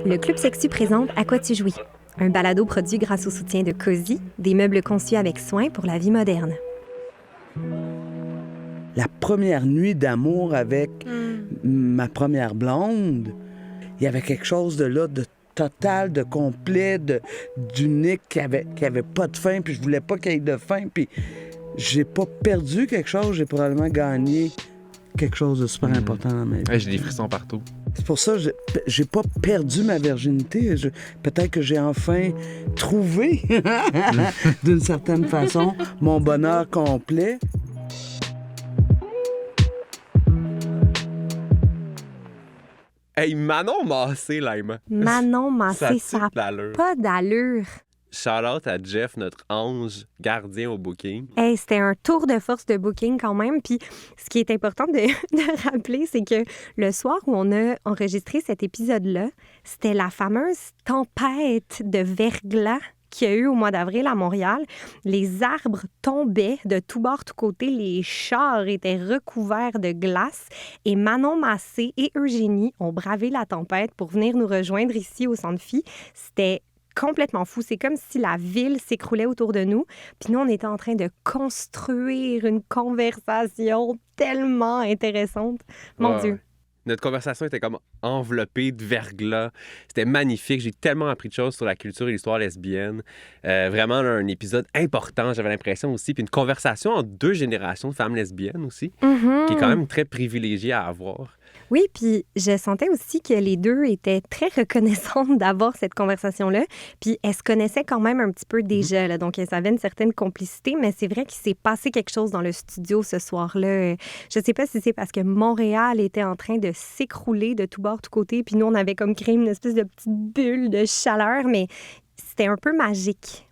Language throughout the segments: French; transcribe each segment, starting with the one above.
Le Club Sexu présente À quoi tu jouis? Un balado produit grâce au soutien de Cozy, des meubles conçus avec soin pour la vie moderne. La première nuit d'amour avec ma première blonde, il y avait quelque chose de là, de total, de complet, d'unique, qui avait pas de fin, puis je voulais pas qu'il y ait de fin, puis j'ai pas perdu quelque chose, j'ai probablement gagné quelque chose de super important dans ma vie. Ouais, j'ai des frissons partout. C'est pour ça que j'ai pas perdu ma virginité. Peut-être que j'ai enfin trouvé, d'une certaine façon, mon bonheur complet. Hey, Manon Massé, Laima. Manon Massé, ça n'a pas d'allure. Shout-out à Jeff, notre ange gardien au booking. Hey, c'était un tour de force de booking quand même. Puis ce qui est important de rappeler, c'est que le soir où on a enregistré cet épisode-là, c'était la fameuse tempête de verglas qu'il y a eu au mois d'avril à Montréal. Les arbres tombaient de tous bords, tous côtés. Les chars étaient recouverts de glace. Et Manon Massé et Eugénie ont bravé la tempête pour venir nous rejoindre ici au Centre Phi. C'était complètement fou. C'est comme si la ville s'écroulait autour de nous. Puis nous, on était en train de construire une conversation tellement intéressante. Mon Dieu. Notre conversation était comme enveloppée de verglas. C'était magnifique. J'ai tellement appris de choses sur la culture et l'histoire lesbienne. Vraiment, là, un épisode important, j'avais l'impression aussi. Puis une conversation entre deux générations de femmes lesbiennes aussi, qui est quand même très privilégiée à avoir. Oui, puis je sentais aussi que les deux étaient très reconnaissantes d'avoir cette conversation-là. Puis elles se connaissaient quand même un petit peu déjà, là, donc elles avaient une certaine complicité, mais c'est vrai qu'il s'est passé quelque chose dans le studio ce soir-là. Je sais pas si c'est parce que Montréal était en train de s'écrouler de tous bords, tous côtés, puis nous, on avait comme créé une espèce de petite bulle de chaleur, mais c'était un peu magique.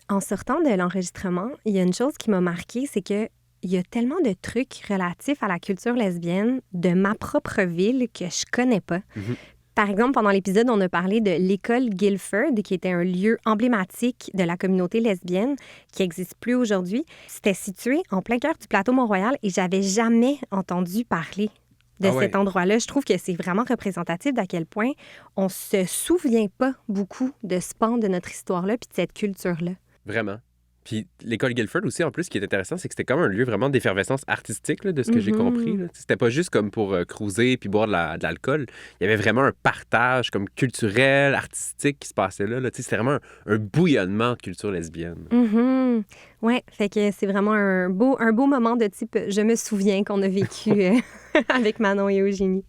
En sortant de l'enregistrement, il y a une chose qui m'a marquée, c'est que il y a tellement de trucs relatifs à la culture lesbienne de ma propre ville que je connais pas. Par exemple, pendant l'épisode, on a parlé de l'école Guilford, qui était un lieu emblématique de la communauté lesbienne, qui n'existe plus aujourd'hui. C'était situé en plein cœur du plateau Mont-Royal et j'avais jamais entendu parler de cet endroit-là. Je trouve que c'est vraiment représentatif d'à quel point on se souvient pas beaucoup de ce pan de notre histoire-là puis de cette culture-là. Vraiment. Puis l'école Guilford aussi, en plus, ce qui est intéressant, c'est que c'était comme un lieu vraiment d'effervescence artistique, là, de ce que j'ai compris. Là. C'était pas juste comme pour cruiser puis boire de l'alcool. Il y avait vraiment un partage comme culturel, artistique qui se passait là. C'était vraiment un bouillonnement de culture lesbienne. Oui, fait que c'est vraiment un beau moment de type « je me souviens » qu'on a vécu avec Manon et Eugénie.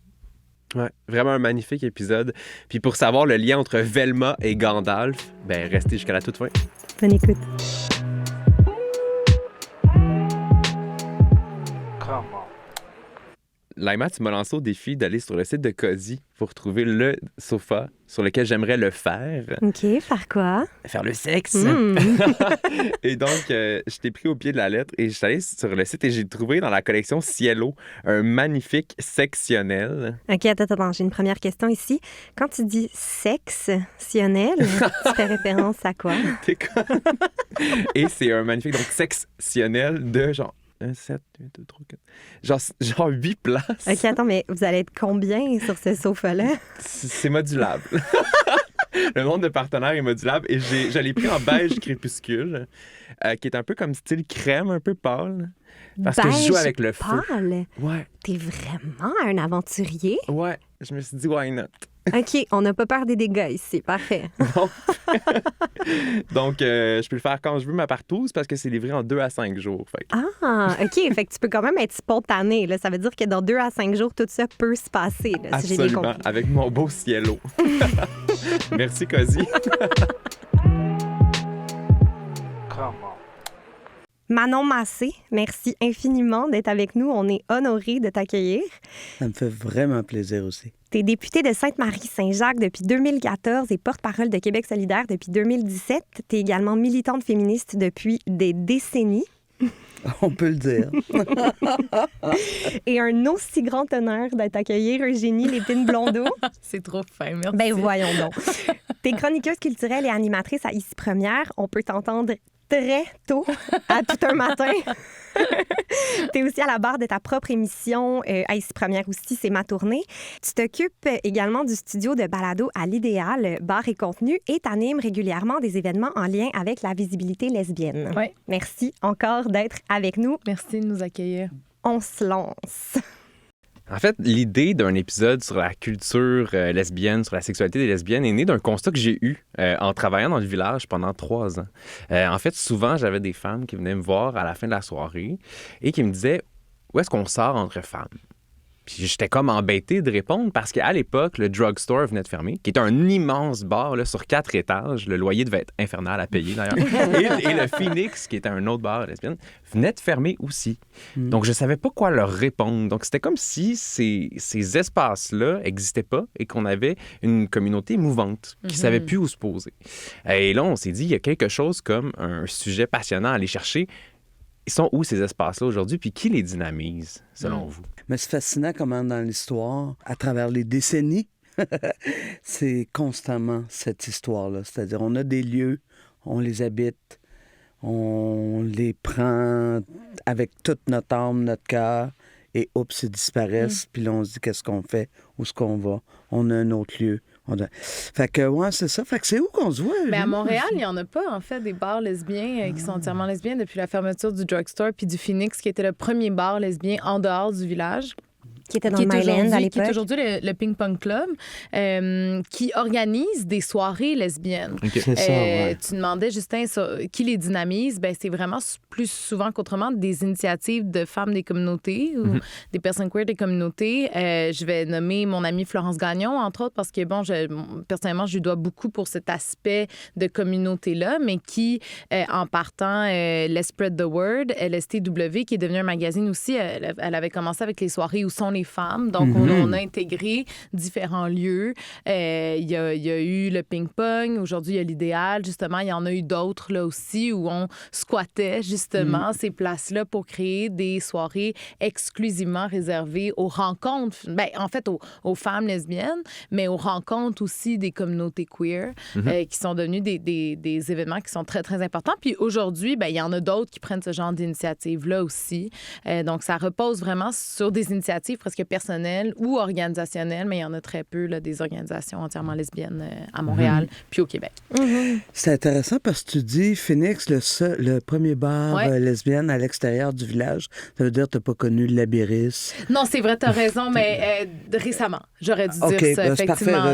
Ouais, vraiment un magnifique épisode. Puis pour savoir le lien entre Velma et Gandalf, ben restez jusqu'à la toute fin. Bonne écoute. Laima, tu m'as lancé au défi d'aller sur le site de Cozy pour trouver le sofa sur lequel j'aimerais le faire. OK, faire quoi? Faire le sexe. Et donc, je t'ai pris au pied de la lettre et je suis allé sur le site et j'ai trouvé dans la collection Cielo un magnifique sectionnel. OK, attends, j'ai une première question ici. Quand tu dis sectionnel, tu fais référence à quoi? T'es con. Et c'est un magnifique, donc, sectionnel de genre 1, 7, 8, 2, 3, 4. Genre 8 places. OK, attends, mais vous allez être combien sur ce sofa-là? C'est modulable. Le nombre de partenaires est modulable et je l'ai pris en beige crépuscule, qui est un peu comme style crème, un peu pâle. Parce que je joue avec le feu. Pâle? Ouais. T'es vraiment un aventurier? Ouais. Je me suis dit, why not? OK, on n'a pas peur des dégâts ici. Parfait. Donc, je peux le faire quand je veux, ma partouze, parce que c'est livré en 2 à 5 jours. Fait. Ah, OK. Fait que tu peux quand même être spontané. Là. Ça veut dire que dans 2 à 5 jours, tout ça peut se passer. Là, si j'ai bien compris. Absolument, avec mon beau cielo. Merci, Cozy. Manon Massé, merci infiniment d'être avec nous. On est honorés de t'accueillir. Ça me fait vraiment plaisir aussi. Tu es députée de Sainte-Marie-Saint-Jacques depuis 2014 et porte-parole de Québec solidaire depuis 2017. Tu es également militante féministe depuis des décennies. On peut le dire. Et un aussi grand honneur d'être accueillir Eugénie Lépine-Blondeau. C'est trop fin, merci. Ben voyons donc. T'es chroniqueuse culturelle et animatrice à Ici Première. On peut t'entendre très tôt, à tout un matin. Tu es aussi à la barre de ta propre émission. Ici Première aussi, c'est ma tournée. Tu t'occupes également du studio de balado à l'Idéal, bar et contenu, et t'animes régulièrement des événements en lien avec la visibilité lesbienne. Oui. Merci encore d'être avec nous. Merci de nous accueillir. On se lance. En fait, l'idée d'un épisode sur la culture lesbienne, sur la sexualité des lesbiennes, est née d'un constat que j'ai eu en travaillant dans le village pendant 3 ans. En fait, souvent, j'avais des femmes qui venaient me voir à la fin de la soirée et qui me disaient « Où est-ce qu'on sort entre femmes? » Puis j'étais comme embêté de répondre parce qu'à l'époque, le drugstore venait de fermer, qui était un immense bar là, sur 4 étages. Le loyer devait être infernal à payer, d'ailleurs. et le Phoenix, qui était un autre bar lesbienne, venait de fermer aussi. Donc, je savais pas quoi leur répondre. Donc, c'était comme si ces espaces-là n'existaient pas et qu'on avait une communauté mouvante qui savait plus où se poser. Et là, on s'est dit, il y a quelque chose comme un sujet passionnant à aller chercher. Ils sont où ces espaces-là aujourd'hui, puis qui les dynamise, selon vous? Mais c'est fascinant comment dans l'histoire, à travers les décennies, c'est constamment cette histoire-là. C'est-à-dire, on a des lieux, on les habite, on les prend avec toute notre âme, notre cœur, et oups, ils disparaissent. Puis là, on se dit, qu'est-ce qu'on fait? Où est-ce qu'on va? On a un autre lieu. Fait que, ouais, c'est ça. Fait que c'est où qu'on se voit? Mais à Montréal, il n'y en a pas, en fait, des bars lesbiens qui sont entièrement lesbiens depuis la fermeture du drugstore puis du Phoenix, qui était le premier bar lesbien en dehors du village. Qui était dans le Myland à l'époque. Qui est aujourd'hui le Ping Pong Club, qui organise des soirées lesbiennes. Okay. C'est ça, ouais. Tu demandais, Justin, qui les dynamise. Ben, c'est vraiment plus souvent qu'autrement des initiatives de femmes des communautés ou des personnes queer des communautés. Je vais nommer mon amie Florence Gagnon, entre autres, parce que, bon, personnellement, je lui dois beaucoup pour cet aspect de communauté-là, mais qui, en partant Let's Spread the Word, LSTW, qui est devenu un magazine aussi, elle avait commencé avec les soirées Où sont les femmes. Donc, on a intégré différents lieux. Il y a eu le ping-pong. Aujourd'hui, il y a l'Idéal. Justement, il y en a eu d'autres là aussi où on squattait justement ces places-là pour créer des soirées exclusivement réservées aux rencontres, ben, en fait, aux femmes lesbiennes, mais aux rencontres aussi des communautés queer qui sont devenues des événements qui sont très, très importants. Puis aujourd'hui, ben, il y en a d'autres qui prennent ce genre d'initiative-là aussi. Donc, ça repose vraiment sur des initiatives presque personnelles ou organisationnelles, mais il y en a très peu, là, des organisations entièrement lesbiennes à Montréal puis au Québec. C'est intéressant parce que tu dis Phoenix, le premier bar lesbienne à l'extérieur du village. Ça veut dire que tu n'as pas connu l'Abyris. Non, c'est vrai, tu as raison, mais récemment. J'aurais dû dire ça, effectivement.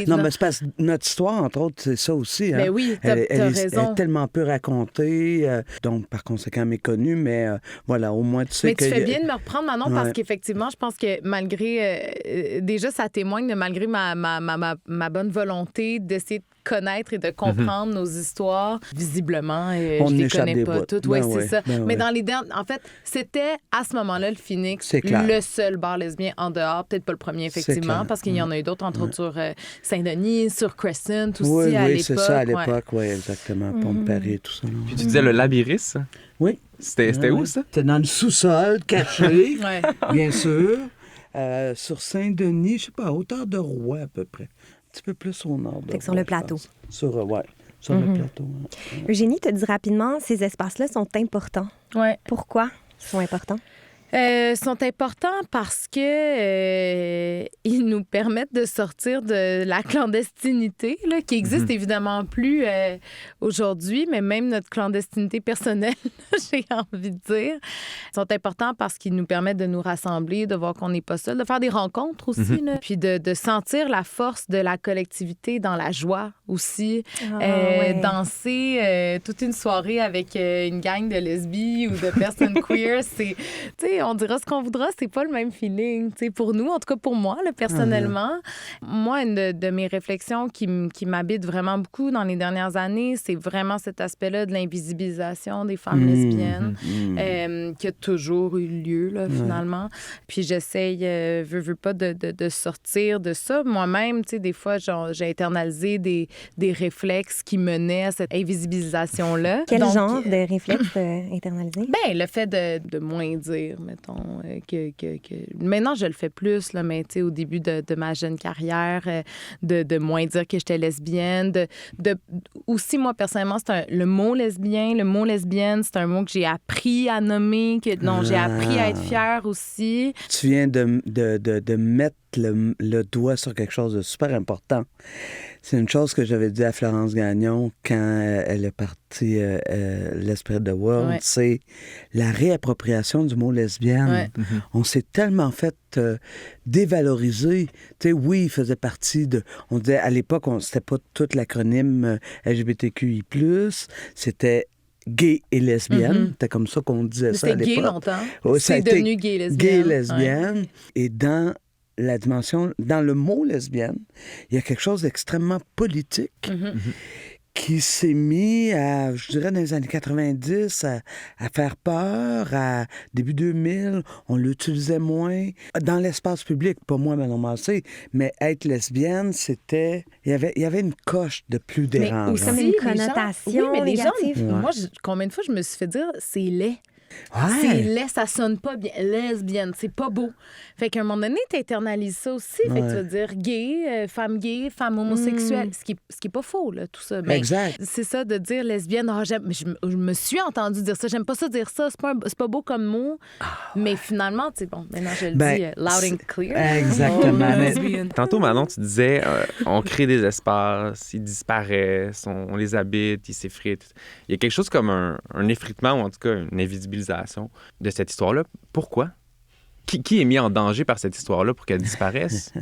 Non, mais c'est parce que notre histoire, entre autres, c'est ça aussi. Hein? Ben oui, t'as raison. Elle est tellement peu racontée, donc par conséquent méconnue, mais voilà, au moins tu sais mais que... tu fais bien de me reprendre, Manon, parce qu'effectivement, je pense que malgré... déjà, ça témoigne de malgré ma bonne volonté d'essayer de connaître et de comprendre nos histoires. Visiblement, je les connais pas toutes. Oui, c'est ça. Mais dans les derniers... En fait, c'était à ce moment-là, le Phoenix, le seul bar lesbien en dehors. Peut-être pas le premier, effectivement, parce qu'il y en a eu d'autres, entre autres sur Saint-Denis, sur Crescent aussi, à l'époque. Oui, c'est ça, à l'époque, oui, exactement. Pont-de-Paris, tout ça. Puis tu disais le Labyris? Oui. C'était où, ça? C'était dans le sous-sol, caché, bien sûr. Sur Saint-Denis, je sais pas, à hauteur de Rouen, à peu près. Un petit peu plus au nord. Sur le plateau. Sur le plateau. Eugénie, tu dis rapidement, ces espaces-là sont importants. Oui. Pourquoi ils sont importants? Sont importants parce que ils nous permettent de sortir de la clandestinité, là, qui existe évidemment plus aujourd'hui, mais même notre clandestinité personnelle, j'ai envie de dire, sont importants parce qu'ils nous permettent de nous rassembler, de voir qu'on n'est pas seul, de faire des rencontres aussi, là, puis de sentir la force de la collectivité dans la joie aussi. Danser toute une soirée avec une gang de lesbies ou de personnes queer, c'est, tu sais, on dira ce qu'on voudra, c'est pas le même feeling. T'sais, pour nous, en tout cas pour moi, là, personnellement. Moi, une de mes réflexions qui m'habite vraiment beaucoup dans les dernières années, c'est vraiment cet aspect-là de l'invisibilisation des femmes lesbiennes qui a toujours eu lieu, là, finalement. Puis j'essaye, veux pas, de sortir de ça. Moi-même, tu sais, des fois, j'ai internalisé des réflexes qui menaient à cette invisibilisation-là. Quel genre de réflexes internalisés? Ben, le fait de moins dire, mettons. Maintenant, je le fais plus, là, mais tu sais, au début de ma jeune carrière, de moins dire que j'étais lesbienne. Aussi, moi, personnellement, le mot lesbien, le mot lesbienne, c'est un mot que j'ai appris à nommer, dont j'ai appris à être fière aussi. Tu viens de mettre le doigt sur quelque chose de super important. C'est une chose que j'avais dit à Florence Gagnon quand elle est partie l'Esprit de World, Ouais. c'est la réappropriation du mot lesbienne. Ouais. On s'est tellement fait dévaloriser. Tu sais, oui, il faisait partie de... On disait, à l'époque, c'était pas tout l'acronyme LGBTQI+, c'était gay et lesbienne. C'était comme ça qu'on disait ça à C'était l'époque. gay longtemps. Ouais, ça a C'est été devenu gay lesbienne. Gay lesbienne. Et dans la dimension, dans le mot lesbienne, il y a quelque chose d'extrêmement politique qui s'est mis à, je dirais, dans les années 90, à faire peur. À début 2000, on l'utilisait moins. Dans l'espace public, pas moi, Manon Massé, mais être lesbienne, c'était... Il y avait une coche de plus Mais dérangeant. Comme une les connotation gens, oui, mais les gens, négative. moi, combien de fois je me suis fait dire c'est laid. Ouais. C'est laid, ça sonne pas bien. Lesbienne, c'est pas beau. Fait qu'à un moment donné, t'internalises ça aussi. Fait que tu vas dire gay, femme homosexuelle. Ce qui est pas faux, là, tout ça. Mais Exact. c'est ça de dire lesbienne. Ah, je me suis entendu dire ça. J'aime pas ça dire ça. C'est pas beau comme mot. Mais finalement, tu sais, bon, maintenant je le dis loud and clear. Exactement. Oh, Mais- lesbienne. Tantôt, Manon, tu disais, on crée des espaces, ils disparaissent, on les habite, ils s'effritent. Il y a quelque chose comme un effritement, ou en tout cas une invisibilisation de cette histoire-là. Pourquoi? Qui est mis en danger par cette histoire-là pour qu'elle disparaisse?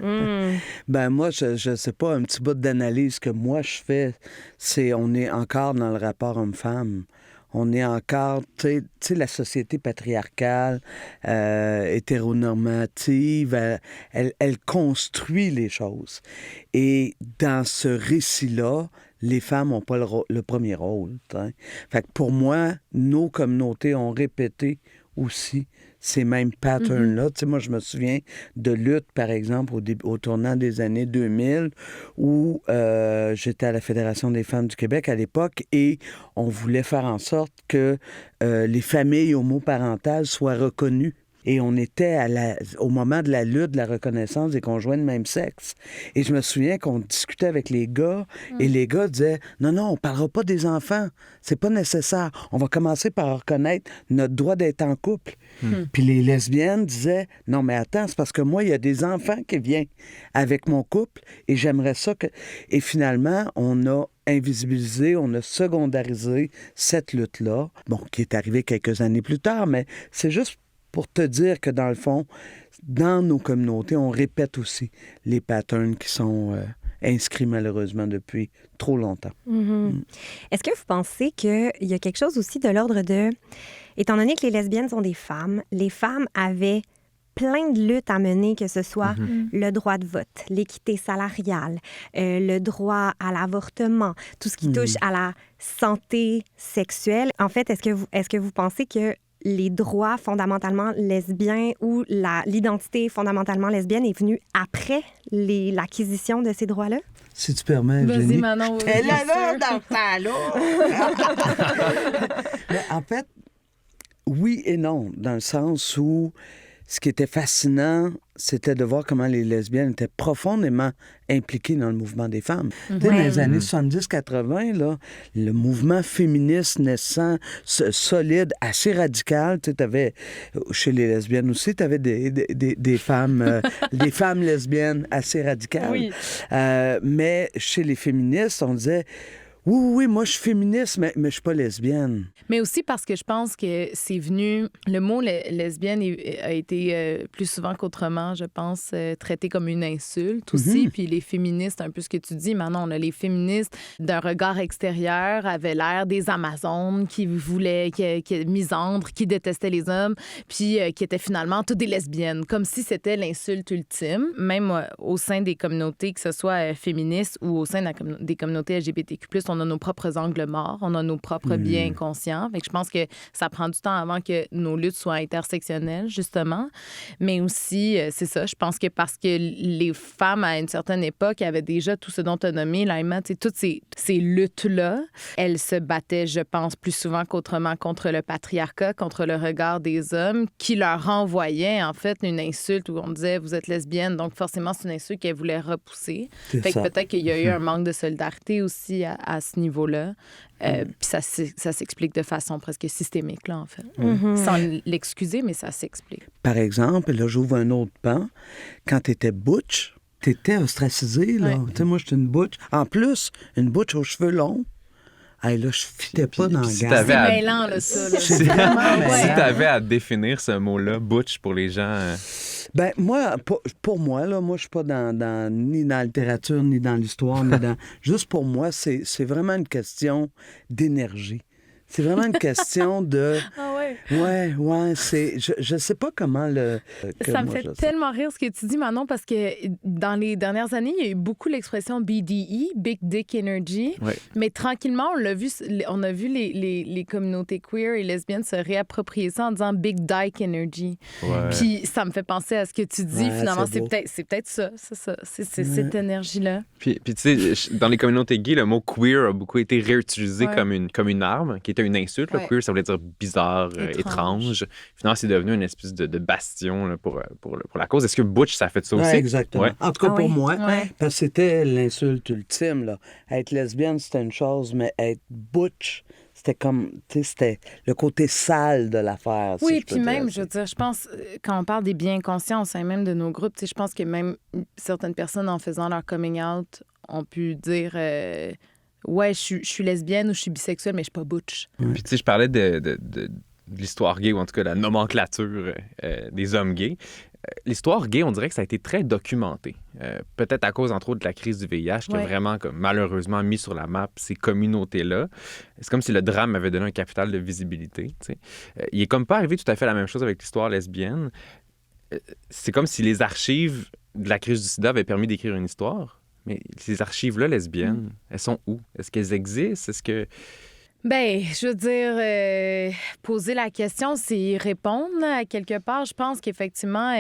Ben moi, je sais pas, un petit bout d'analyse que moi je fais, c'est on est encore dans le rapport homme-femme. On est encore, tu sais, la société patriarcale, hétéronormative, elle construit les choses. Et dans ce récit-là, les femmes n'ont pas le premier rôle. T'sais. Fait que pour moi, nos communautés ont répété aussi ces mêmes patterns-là. Tu sais, moi, je me souviens de lutte, par exemple, au tournant des années 2000, où j'étais à la Fédération des femmes du Québec à l'époque, et on voulait faire en sorte que les familles homoparentales soient reconnues. Et on était au moment de la lutte de la reconnaissance des conjoints de même sexe. Et je me souviens qu'on discutait avec les gars, et les gars disaient « Non, on parlera pas des enfants. C'est pas nécessaire. On va commencer par reconnaître notre droit d'être en couple. Puis les lesbiennes disaient « Non, mais attends, c'est parce que moi, il y a des enfants qui viennent avec mon couple, et j'aimerais ça que... » Et finalement, on a invisibilisé, on a secondarisé cette lutte-là, bon, qui est arrivée quelques années plus tard, mais c'est juste pour te dire que, dans le fond, dans nos communautés, on répète aussi les patterns qui sont inscrits malheureusement depuis trop longtemps. Est-ce que vous pensez qu'il y a quelque chose aussi de l'ordre de... Étant donné que les lesbiennes sont des femmes, les femmes avaient plein de luttes à mener, que ce soit le droit de vote, l'équité salariale, le droit à l'avortement, tout ce qui touche à la santé sexuelle. En fait, est-ce que vous pensez que les droits fondamentalement lesbiens ou l'identité fondamentalement lesbienne est venue après l'acquisition de ces droits-là? Si tu permets, Vas-y, Jenny. Manon. Elle bien est là sûr. dans le temps-là! Mais en fait, oui et non, dans le sens où ce qui était fascinant, c'était de voir comment les lesbiennes étaient profondément impliquées dans le mouvement des femmes. Tu sais, dans les années 70-80, là, le mouvement féministe naissant, solide, assez radical, tu avais, chez les lesbiennes aussi, tu avais des femmes, des femmes lesbiennes assez radicales. Oui. Mais chez les féministes, on disait... Oui, moi, je suis féministe, mais je suis pas lesbienne. Mais aussi parce que je pense que c'est venu... Le mot lesbienne a été plus souvent qu'autrement, je pense, traité comme une insulte aussi. Puis les féministes, un peu ce que tu dis, maintenant, on a les féministes d'un regard extérieur, avaient l'air des Amazones qui voulaient, qui misandres, qui détestaient les hommes, puis qui étaient finalement toutes des lesbiennes, comme si c'était l'insulte ultime. Même au sein des communautés, que ce soit féministes ou au sein des communautés LGBTQ+, on a nos propres angles morts, on a nos propres biais inconscients. Fait que je pense que ça prend du temps avant que nos luttes soient intersectionnelles, justement. Mais aussi, c'est ça, je pense que parce que les femmes, à une certaine époque, avaient déjà tout ce dont tu as nommé, Laïma, toutes ces luttes-là, elles se battaient, je pense, plus souvent qu'autrement contre le patriarcat, contre le regard des hommes, qui leur renvoyait, en fait, une insulte où on disait « vous êtes lesbienne », donc forcément, c'est une insulte qu'elles voulaient repousser. Fait que peut-être qu'il y a eu un manque de solidarité aussi à ce niveau-là. Puis ça s'explique de façon presque systémique, là, en fait. Sans l'excuser, mais ça s'explique. Par exemple, là, j'ouvre un autre pan. Quand tu étais butch, tu étais ostracisée, là. Tu sais, moi, j'étais une butch. En plus, une butch aux cheveux longs. Hey, là, je fitais pas dans le gars. C'est mêlant, là, ça. Là. Si t'avais à définir ce mot-là, butch, pour les gens... Ben moi, pour moi, là, moi, je suis pas ni dans la littérature, ni dans l'histoire, ni dans... Juste pour moi, c'est vraiment une question d'énergie. C'est vraiment une question de... Ah ouais? Ouais, c'est... Je sais pas comment le... Ça me fait tellement rire ce que tu dis, Manon, parce que dans les dernières années, il y a eu beaucoup l'expression BDE, Big Dick Energy. Ouais. Mais tranquillement, on a vu les communautés queer et lesbiennes se réapproprier ça en disant Big Dyke Energy. Ouais. Puis ça me fait penser à ce que tu dis. Ouais, Finalement, c'est c'est peut-être ça. C'est cette énergie-là. Puis tu sais, dans les communautés gays, le mot queer a beaucoup été réutilisé comme une arme, qui était une insulte. Ouais. Queer, ça voulait dire bizarre, étrange. Finalement, c'est devenu une espèce de bastion là, pour la cause. Est-ce que butch, ça fait ça aussi? Ouais, exactement. Ouais. En tout cas, pour moi, Ouais. parce que c'était l'insulte ultime, là. Être lesbienne, c'était une chose, mais être butch, c'était comme, tu sais, c'était le côté sale de l'affaire. Oui, si puis même, je veux dire, je pense, quand on parle des biens inconscients au sein même de nos groupes, tu sais, je pense que même certaines personnes, en faisant leur coming out, ont pu dire ouais, je suis lesbienne ou je suis bisexuelle, mais je suis pas butch. Puis tu sais, je parlais de l'histoire gay, ou en tout cas la nomenclature des hommes gays. L'histoire gay, on dirait que ça a été très documenté. Peut-être à cause, entre autres, de la crise du VIH, qui a vraiment, malheureusement, mis sur la map ces communautés-là. C'est comme si le drame avait donné un capital de visibilité. Tu sais. Il est comme pas arrivé tout à fait la même chose avec l'histoire lesbienne. C'est comme si les archives de la crise du sida avaient permis d'écrire une histoire. Mais ces archives-là lesbiennes, elles sont où? Est-ce qu'elles existent? Est-ce que... Ben, je veux dire, poser la question, c'est y répondre, là, à quelque part. Je pense qu'effectivement,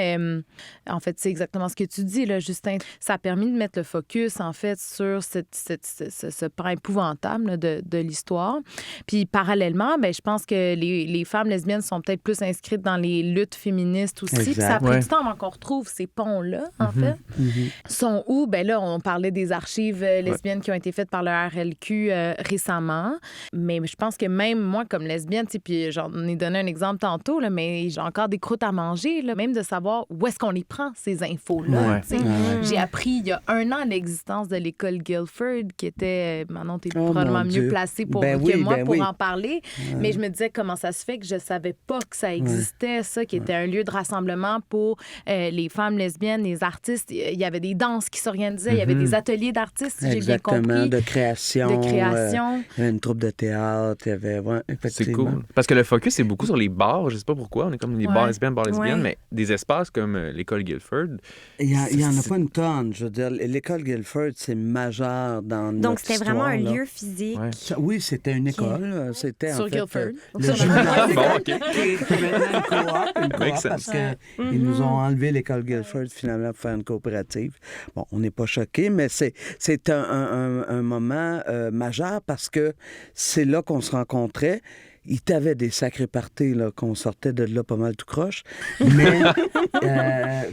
en fait, c'est exactement ce que tu dis, là, Justin. Ça a permis de mettre le focus, en fait, sur ce pan épouvantable là, de l'histoire. Puis, parallèlement, ben, je pense que les femmes lesbiennes sont peut-être plus inscrites dans les luttes féministes aussi. Puis ça a pris du temps avant qu'on retrouve ces ponts-là, en fait. Sont où? Ben là, on parlait des archives lesbiennes qui ont été faites par le RLQ récemment. Mais je pense que même moi, comme lesbienne, puis j'en ai donné un exemple tantôt, là, mais j'ai encore des croûtes à manger, là, même de savoir où est-ce qu'on les prend, ces infos-là. J'ai appris il y a 1 an l'existence de l'école Guilford, qui était, Manon, t'es probablement mieux placée que moi pour en parler. Mais je me disais comment ça se fait que je savais pas que ça existait, ça, qui était un lieu de rassemblement pour les femmes lesbiennes, les artistes. Il y avait des danses qui s'organisaient, il y avait des ateliers d'artistes, si j'ai bien compris. De création. Il y avait une troupe de théâtre. Il y avait, c'est cool. Parce que le focus est beaucoup sur les bars. Je sais pas pourquoi. On est comme les bars lesbiennes, mais des espaces comme l'école Guilford. Il y en a pas une tonne. Je veux dire, l'école Guilford, c'est majeur dans notre Donc, c'était histoire, vraiment un là. lieu physique. Oui, c'était une école. C'était sur en fait Guilford. Le gymnase Bon, OK. qui est maintenant une coop parce qu'ils nous ont enlevé l'école Guilford finalement pour faire une coopérative. Bon, on n'est pas choqués, mais c'est un moment majeur parce que c'est là qu'on se rencontrait. Il t'avait des sacrés parties, là, qu'on sortait de là pas mal tout croche. Mais,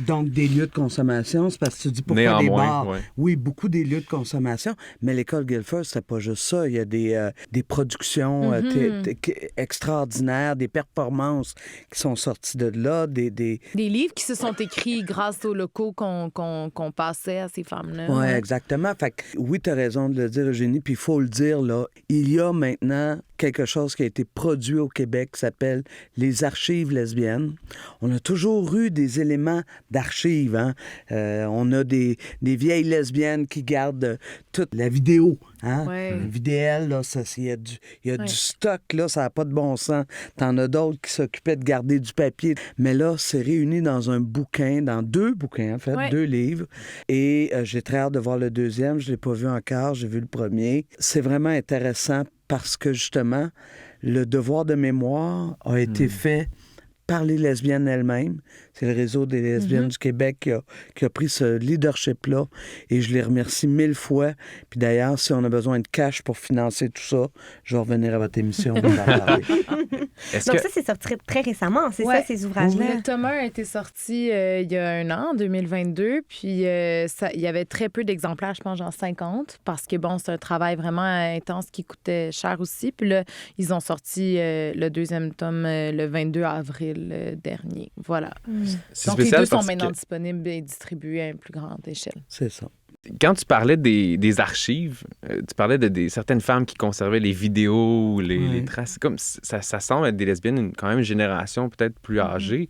donc, des lieux de consommation, c'est parce que tu dis pourquoi des bars. Ouais. Oui, beaucoup des lieux de consommation. Mais l'école Guilford, c'était pas juste ça. Il y a des productions extraordinaires, des performances qui sont sorties de là, des livres qui se sont écrits grâce aux locaux qu'on passait à ces femmes-là. Oui, exactement. Fait que, oui, tu as raison de le dire, Eugénie, puis il faut le dire, là, il y a maintenant quelque chose qui a été produit au Québec qui s'appelle les Archives lesbiennes. On a toujours eu des éléments d'archives. Hein? On a des vieilles lesbiennes qui gardent toute la vidéo. Hein? Ouais. Le vidéel, là, il y a du stock, là, ça n'a pas de bon sens. T'en as d'autres qui s'occupaient de garder du papier. Mais là, c'est réuni dans un bouquin, dans 2 bouquins, en fait, 2 livres. Et j'ai très hâte de voir le deuxième. Je ne l'ai pas vu encore, j'ai vu le premier. C'est vraiment intéressant parce que, justement, le devoir de mémoire a été fait par les lesbiennes elles-mêmes. C'est le réseau des lesbiennes du Québec qui a pris ce leadership-là et je les remercie 1000 fois. Puis d'ailleurs, si on a besoin de cash pour financer tout ça, je vais revenir à votre émission. On va en parler. Donc ça, c'est sorti très récemment, c'est ça, ces ouvrages-là? Le tome 1 a été sorti il y a un an, en 2022, puis il y avait très peu d'exemplaires, je pense, genre 50, parce que, bon, c'est un travail vraiment intense qui coûtait cher aussi. Puis là, ils ont sorti le deuxième tome le 22 avril dernier. Voilà. C'est Donc, les spécial deux sont parce maintenant que disponibles et distribués à une plus grande échelle. C'est ça. quand tu parlais des archives, tu parlais de certaines femmes qui conservaient les vidéos ou les traces. Comme ça semble être des lesbiennes, quand même une génération peut-être plus âgée.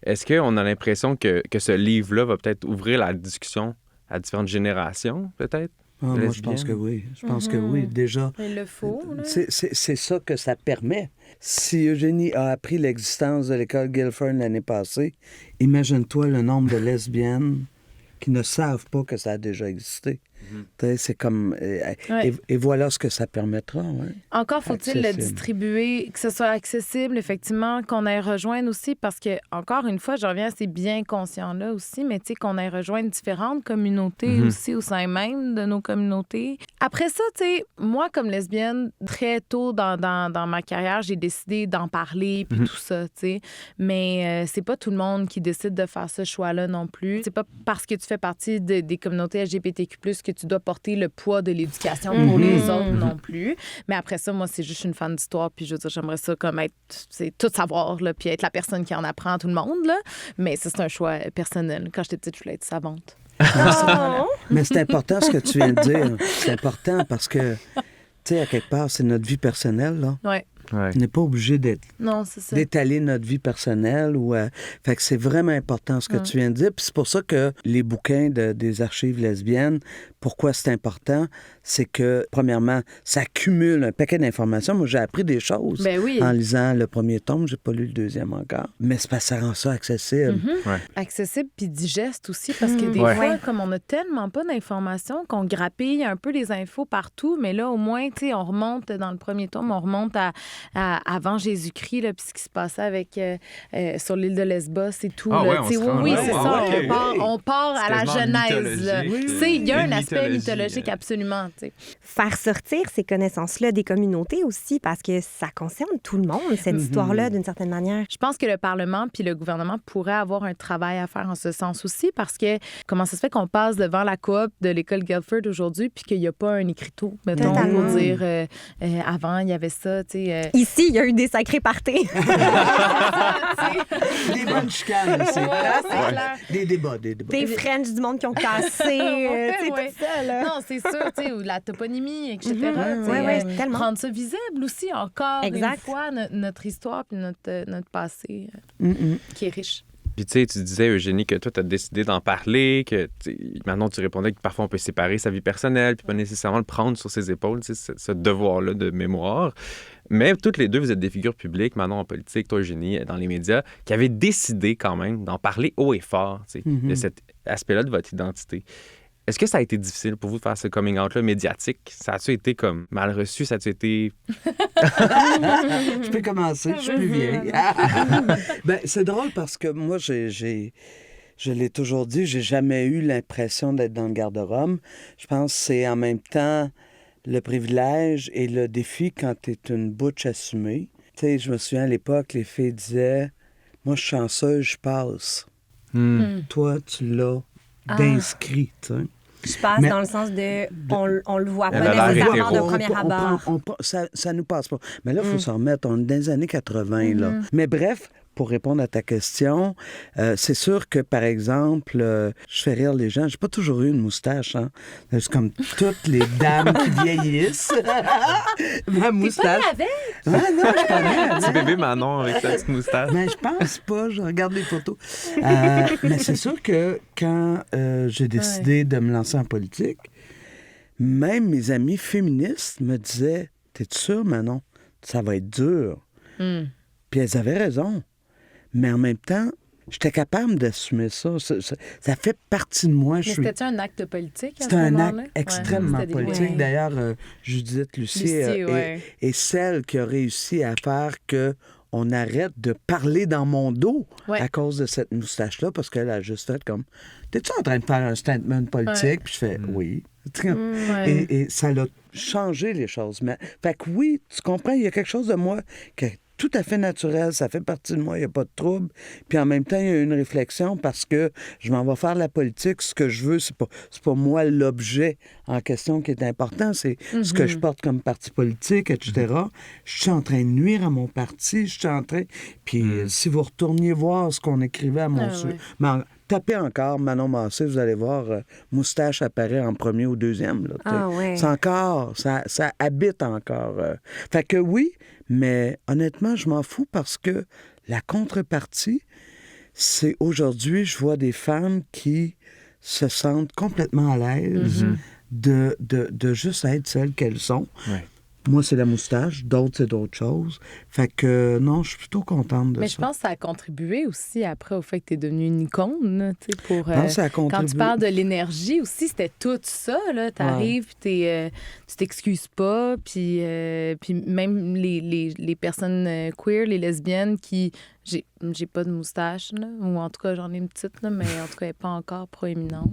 Est-ce qu'on a l'impression que ce livre-là va peut-être ouvrir la discussion à différentes générations, peut-être? Moi, je pense que oui. Je pense que oui, déjà. Il le faut. Là. C'est ça que ça permet. Si Eugénie a appris l'existence de l'école Guilford l'année passée, imagine-toi le nombre de lesbiennes qui ne savent pas que ça a déjà existé. C'est comme... Et voilà ce que ça permettra. Ouais. Encore faut-il le distribuer, que ce soit accessible, effectivement, qu'on aille rejoindre aussi, parce que, encore une fois, je reviens à ces bien conscients-là aussi, mais tu sais, qu'on aille rejoindre différentes communautés aussi au sein même de nos communautés. Après ça, tu sais, moi, comme lesbienne, très tôt dans ma carrière, j'ai décidé d'en parler, puis tout ça, tu sais. Mais c'est pas tout le monde qui décide de faire ce choix-là non plus. C'est pas parce que tu fais partie des communautés LGBTQ+, que tu dois porter le poids de l'éducation pour les autres non plus. Mais après ça, moi, c'est juste une fan d'histoire, puis je veux dire, j'aimerais ça comme être, c'est tout savoir, là, puis être la personne qui en apprend à tout le monde, là. Mais ça, c'est un choix personnel. Quand j'étais petite, je voulais être savante. Mais c'est important ce que tu viens de dire. C'est important parce que, tu sais, à quelque part, c'est notre vie personnelle, là. Ouais. On n'est pas obligé d'étaler notre vie personnelle. Fait que c'est vraiment important ce que tu viens de dire. Puis c'est pour ça que les bouquins des archives lesbiennes, pourquoi c'est important, c'est que, premièrement, ça cumule un paquet d'informations. Moi, j'ai appris des choses en lisant le premier tome. J'ai pas lu le deuxième encore. Mais c'est parce que ça rend ça accessible. Accessible puis digeste aussi, parce que des fois, comme on a tellement pas d'informations qu'on grappille un peu les infos partout, mais là, au moins, tu sais, on remonte dans le premier tome, on remonte à avant Jésus-Christ, là, puis ce qui se passait avec sur l'île de Lesbos et tout. Ah, là, c'est ça. Okay. On part à la Genèse. Il y a un aspect mythologique, absolument. T'sais. Faire sortir ces connaissances-là des communautés aussi, parce que ça concerne tout le monde, cette histoire-là, d'une certaine manière. Je pense que le Parlement puis le gouvernement pourraient avoir un travail à faire en ce sens aussi, parce que comment ça se fait qu'on passe devant la coop de l'école Guilford aujourd'hui puis qu'il n'y a pas un écriteau, mettons, pour dire avant, il y avait ça, tu sais... Ici, il y a eu des sacrés parties. Des bonnes chicanes, c'est clair. Des débats. Des French du monde qui ont cassé, tout ça, là. Non, c'est sûr, tu sais, ou la toponymie, etc. Tellement. Rendre ça visible aussi, encore une fois, notre histoire puis notre passé qui est riche. Puis tu sais, tu disais, Eugénie, que toi, tu as décidé d'en parler, que maintenant, tu répondais que parfois, on peut séparer sa vie personnelle puis pas nécessairement le prendre sur ses épaules, ce devoir-là de mémoire. Mais toutes les deux, vous êtes des figures publiques, Manon en politique, toi, Eugénie, dans les médias, qui avez décidé quand même d'en parler haut et fort, de cet aspect-là de votre identité. Est-ce que ça a été difficile pour vous de faire ce coming out-là médiatique? Ça a-tu été comme mal reçu? Ça a-tu été... Je peux commencer, je suis plus vieille. Ben, c'est drôle parce que moi, je l'ai toujours dit, j'ai jamais eu l'impression d'être dans le garde-robe. Je pense que c'est en même temps le privilège et le défi quand tu es une butch assumée. Tu sais, je me souviens à l'époque, les filles disaient « Moi, je suis chanceuse, je passe. Toi, tu l'as d'inscrit. » Je passe dans le sens de... On le voit pas nécessairement de premier abord. Ça nous passe pas. Mais là, il faut s'en remettre. On est dans les années 80, là. Mais bref, pour répondre à ta question, c'est sûr que, par exemple, je fais rire les gens. J'ai pas toujours eu une moustache, hein. C'est comme toutes les dames qui vieillissent. Ma moustache. T'es pas Ah non, je suis pas née Petit avec. bébé Manon avec sa petite moustache. Mais je pense pas, je regarde les photos. Mais c'est sûr que quand j'ai décidé de me lancer en politique, même mes amis féministes me disaient « T'es sûr, Manon? Ça va être dur. Puis elles avaient raison. Mais en même temps, j'étais capable d'assumer ça. Ça fait partie de moi. Mais c'était-tu un acte politique à C'était ce un moment-là? acte extrêmement C'était des- politique. Ouais. D'ailleurs, Judith Lucier ouais. est celle qui a réussi à faire que on arrête de parler dans mon dos Ouais. à cause de cette moustache-là, parce qu'elle a juste fait comme « T'es-tu en train de faire un statement politique? Ouais. Puis je fais « Oui. » Ouais. Et ça l'a changé les choses. Mais, fait que oui, tu comprends, il y a quelque chose de moi qui est tout à fait naturel, ça fait partie de moi, il n'y a pas de trouble. Puis en même temps, il y a une réflexion parce que je m'en vais faire la politique. Ce que je veux, c'est pas moi l'objet en question qui est important, c'est ce que je porte comme parti politique, etc. Je suis en train de nuire à mon parti, je suis en train... Puis si vous retourniez voir ce qu'on écrivait à mon... Tapez encore Manon Massé, vous allez voir, moustache apparaît en premier ou deuxième. Là, ouais. C'est encore, ça habite encore. Fait que oui, mais honnêtement, je m'en fous parce que la contrepartie, c'est aujourd'hui, je vois des femmes qui se sentent complètement à l'aise de juste être celles qu'elles sont. Ouais. Moi, c'est la moustache, d'autres, c'est d'autres choses. Fait que non, je suis plutôt contente de Mais ça. je pense que ça a contribué aussi après au fait que tu es devenue une icône. Tu sais, pour, pense que ça a quand tu contribué. parles de l'énergie aussi, c'était tout ça. Tu arrives, puis tu t'excuses pas. Puis même les personnes queer, les lesbiennes qui... J'ai pas de moustache, là, ou en tout cas, j'en ai une petite, là, mais en tout cas, elle n'est pas encore proéminente.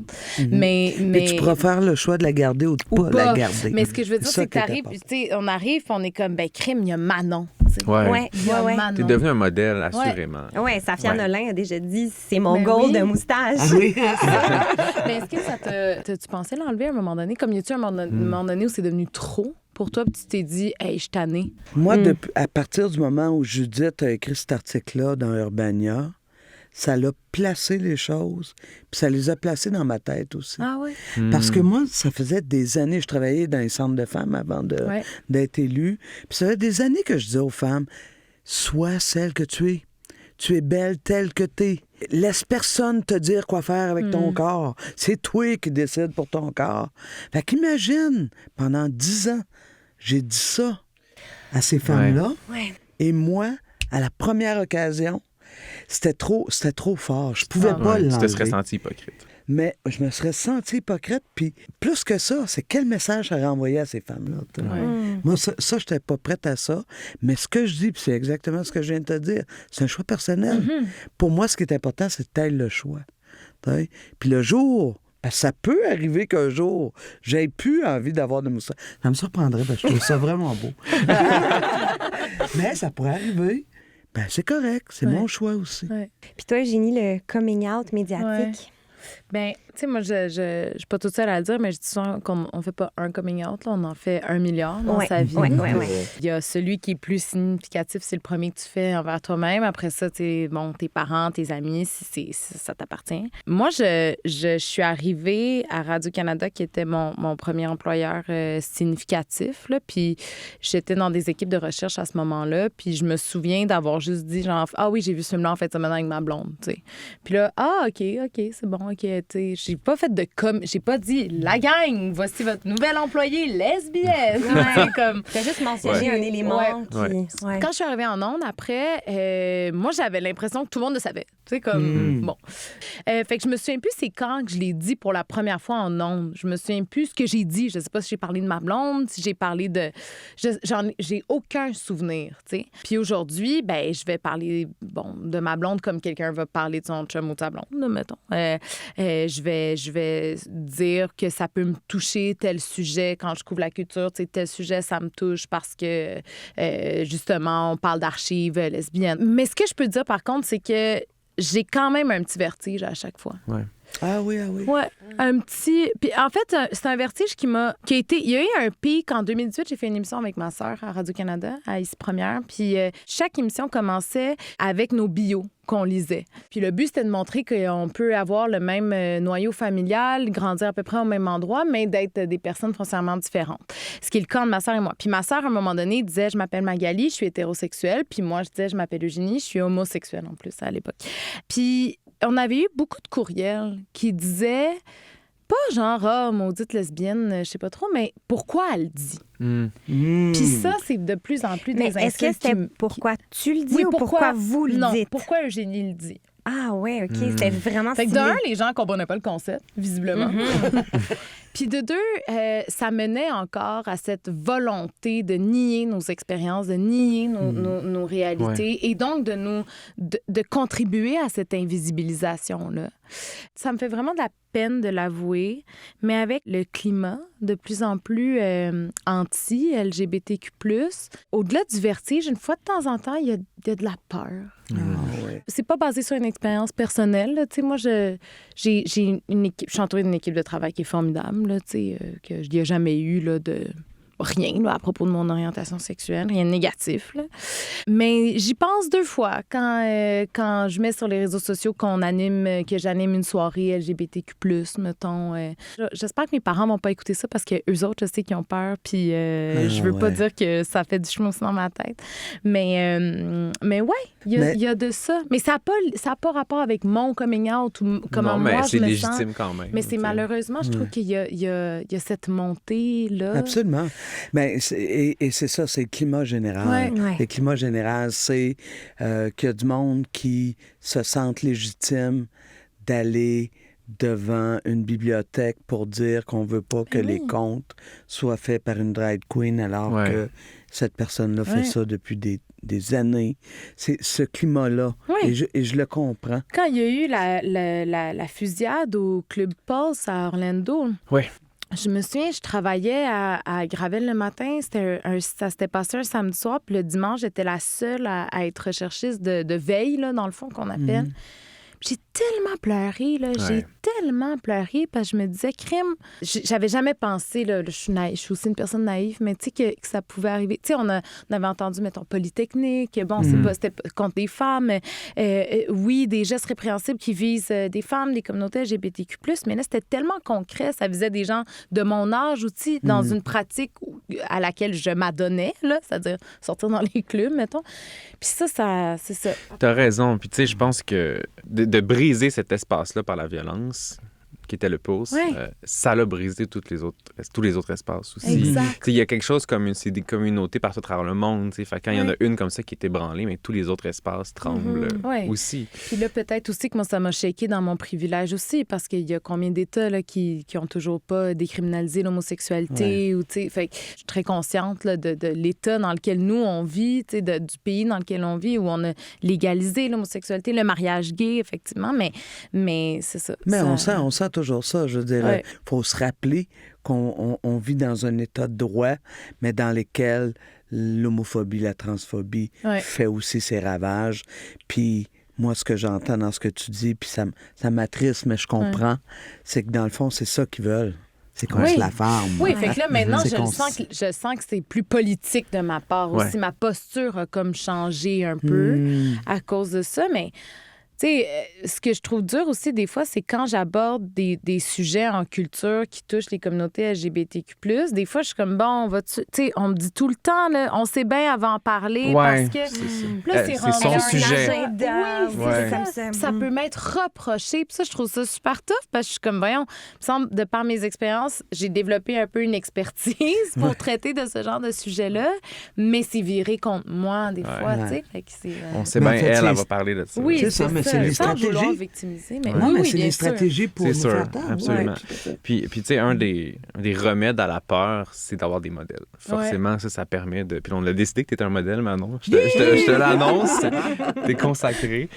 Mais tu pourras faire le choix de la garder ou de ou pas la garder. Mais ce que je veux dire, Ça c'est que qui est t'arrives, important. puis tu sais, on arrive, puis on est comme, ben crime, il y a Manon. tu sais. Ouais. Il y a Manon. T'es devenu un modèle, assurément. Oui, Safia Ouais. Nolin a déjà dit c'est mon Ben goal oui. de moustache. Ah oui? Mais est-ce que ça t'as-tu pensé l'enlever à un moment donné? Comme y a-tu un moment donné où c'est devenu trop pour toi, puis tu t'es dit, hey, je suis tannée? Moi, à partir du moment où Judith a écrit cet article-là dans Urbania, ça l'a placé les choses, puis ça les a placées dans ma tête aussi. Ah oui? Parce que moi, ça faisait des années, je travaillais dans les centres de femmes avant d'être élue, puis ça faisait des années que je disais aux femmes, sois celle que tu es. Tu es belle telle que tu es. Laisse personne te dire quoi faire avec ton corps. C'est toi qui décides pour ton corps. Fait qu'imagine, pendant 10 ans, j'ai dit ça à ces femmes-là. Ouais. Et moi, à la première occasion, c'était trop fort. Je pouvais pas Ouais, tu te l'enlever. serais senti hypocrite. Mais je me serais senti hypocrite. Puis plus que ça, c'est quel message ça renvoyait à ces femmes-là. tu sais. Moi, ça je n'étais pas prête à ça. Mais ce que je dis, puis c'est exactement ce que je viens de te dire, c'est un choix personnel. Pour moi, ce qui est important, c'est de faire le choix. Tu sais. Puis le jour... parce que ça peut arriver qu'un jour, j'ai plus envie d'avoir de moustache. Ça me surprendrait parce que je trouve ça vraiment beau. Mais ça pourrait arriver. Ben, c'est correct. C'est mon choix aussi. Ouais. Puis toi, Génie, le coming out médiatique. Ben, tu sais, moi, je suis pas toute seule à le dire, mais je dis souvent qu'on on fait pas un coming out, là, on en fait 1 milliard dans sa vie. Ouais. Il y a celui qui est plus significatif, c'est le premier que tu fais envers toi-même. Après ça, tu sais, bon, tes parents, tes amis, si ça t'appartient. Moi, je suis arrivée à Radio-Canada, qui était mon premier employeur significatif, là, puis j'étais dans des équipes de recherche à ce moment-là, puis je me souviens d'avoir juste dit, genre, ah oui, j'ai vu ce film-là en fait ça maintenant avec ma blonde, tu sais. Puis là, ah, OK, c'est bon, OK, tu sais, j'ai pas fait j'ai pas dit, la gang, voici votre nouvelle employée lesbienne. C'est comme... Tu as juste mentionné un élément qui... Ouais. Quand je suis arrivée en ondes, après, moi, j'avais l'impression que tout le monde le savait. Tu sais, comme, bon. Fait que je me souviens plus c'est quand que je l'ai dit pour la première fois en ondes. Je me souviens plus ce que j'ai dit. Je sais pas si j'ai parlé de ma blonde, si j'ai parlé de... J'ai aucun souvenir, tu sais. Puis aujourd'hui, ben je vais parler, bon, de ma blonde comme quelqu'un va parler de son chum ou de sa blonde, là, mettons. Je vais dire que ça peut me toucher tel sujet quand je couvre la culture, tu sais, tel sujet, ça me touche parce que, justement, on parle d'archives lesbiennes. Mais ce que je peux dire, par contre, c'est que j'ai quand même un petit vertige à chaque fois. Ouais. Ah oui, ah oui. Ouais, un petit... Puis en fait, c'est un vertige qui a été... Il y a eu un pic en 2018. J'ai fait une émission avec ma sœur à Radio-Canada, à Ici Première. Puis chaque émission commençait avec nos bios qu'on lisait. Puis le but, c'était de montrer qu'on peut avoir le même noyau familial, grandir à peu près au même endroit, mais d'être des personnes foncièrement différentes. Ce qui est le cas de ma sœur et moi. Puis ma sœur, à un moment donné, disait « Je m'appelle Magali, je suis hétérosexuelle. » Puis moi, je disais « Je m'appelle Eugénie, je suis homosexuelle en plus à l'époque. » Puis on avait eu beaucoup de courriels qui disaient, pas genre, ah, maudite lesbienne, je sais pas trop, mais pourquoi elle dit? Puis ça, c'est de plus en plus Mais des est-ce que insultes c'était qui... pourquoi tu le dis Oui, ou pourquoi vous le non, dites? pourquoi Eugénie le dit? Ah ouais, OK, c'était vraiment Fait que ciblé. d'un, les gens comprenaient pas le concept, visiblement. Puis de deux, ça menait encore à cette volonté de nier nos expériences, de nier nos réalités et donc de contribuer à cette invisibilisation-là. Ça me fait vraiment de la peine de l'avouer, mais avec le climat de plus en plus anti-LGBTQ+, au-delà du vertige, une fois de temps en temps, il y a de la peur. Ouais. C'est pas basé sur une expérience personnelle. Tu sais, moi, j'ai une équipe, je suis entourée d'une équipe de travail qui est formidable, là, tu sais, que je n'y ai jamais eu là, de rien là, à propos de mon orientation sexuelle, rien de négatif. Là. Mais j'y pense 2 fois quand je mets sur les réseaux sociaux que j'anime une soirée LGBTQ+, mettons. J'espère que mes parents vont pas écouter ça parce que eux autres, je sais qu'ils ont peur, puis je veux pas dire que ça fait du chemin aussi dans ma tête. Mais ouais, il y a de ça. Mais ça a pas rapport avec mon coming out ou comment moi je me sens. C'est légitime quand même. Mais c'est malheureusement, je trouve qu'il y a cette montée-là. Absolument. Mais c'est ça, c'est le climat général. Ouais. Le climat général, c'est qu'il y a du monde qui se sentent légitimes d'aller devant une bibliothèque pour dire qu'on veut pas que les contes soient faits par une drag queen alors que cette personne-là fait ça depuis des années. C'est ce climat-là. Et je le comprends. Quand il y a eu la fusillade au Club Pulse à Orlando... Oui. Je me souviens, je travaillais à Gravel le matin. Ça s'était passé un samedi soir. Puis le dimanche, j'étais la seule à être recherchiste de veille, là, dans le fond, qu'on appelle. J'ai tellement pleuré, là. J'ai tellement pleuré parce que je me disais, crime. J'avais jamais pensé, là, je suis aussi une personne naïve, mais tu sais, que ça pouvait arriver. Tu sais, on avait entendu, mettons, Polytechnique. Bon, c'était contre des femmes. Oui, des gestes répréhensibles qui visent des femmes, des communautés LGBTQ+, mais là, c'était tellement concret. Ça visait des gens de mon âge aussi, dans une pratique à laquelle je m'adonnais, là, c'est-à-dire sortir dans les clubs, mettons. Puis ça, c'est ça. T'as raison. Puis tu sais, je pense que de briser cet espace-là par la violence, qui était le pouce, ça l'a brisé tous les autres espaces aussi. Exact. Il y a quelque chose comme c'est des communautés partout à travers le monde. Fait, quand il y en a une comme ça qui est ébranlée, mais tous les autres espaces tremblent aussi. Puis là, peut-être aussi que moi, ça m'a shaké dans mon privilège aussi, parce qu'il y a combien d'États là, qui ont toujours pas décriminalisé l'homosexualité. Ou, fait que je suis très consciente là, de l'État dans lequel nous, on vit, du pays dans lequel on vit, où on a légalisé l'homosexualité, le mariage gay, effectivement. Mais c'est ça. Mais on sent toujours ça. Je veux dire, faut se rappeler qu'on vit dans un état de droit, mais dans lequel l'homophobie, la transphobie fait aussi ses ravages. Puis moi, ce que j'entends dans ce que tu dis, puis ça m'attriste, mais je comprends, c'est que dans le fond, c'est ça qu'ils veulent. C'est qu'on se la ferme. Oui, fait que là, maintenant, je sens que c'est plus politique de ma part aussi. Ma posture a comme changé un peu à cause de ça, mais... Tu sais, ce que je trouve dur aussi, des fois, c'est quand j'aborde des sujets en culture qui touchent les communautés LGBTQ+, des fois, je suis comme, bon, tu sais, on me dit tout le temps, là, on sait bien avant en parler parce que... Là, c'est son sujet. Ça peut m'être reproché. Puis ça, je trouve ça super tough parce que je suis comme, voyons, il me semble, de par mes expériences, j'ai développé un peu une expertise pour traiter de ce genre de sujet-là, mais c'est viré contre moi, des fois, tu sais. Fait que on sait bien, elle va parler de ça. Oui, c'est ça, mais c'est les stratégies. Victimiser, mais non, mais c'est des stratégies pour nous faire taire. Absolument. Puis tu sais, un des remèdes à la peur, c'est d'avoir des modèles. Forcément, ça permet de... Puis on a décidé que tu étais un modèle, Manon. Je te l'annonce. T'es consacrée.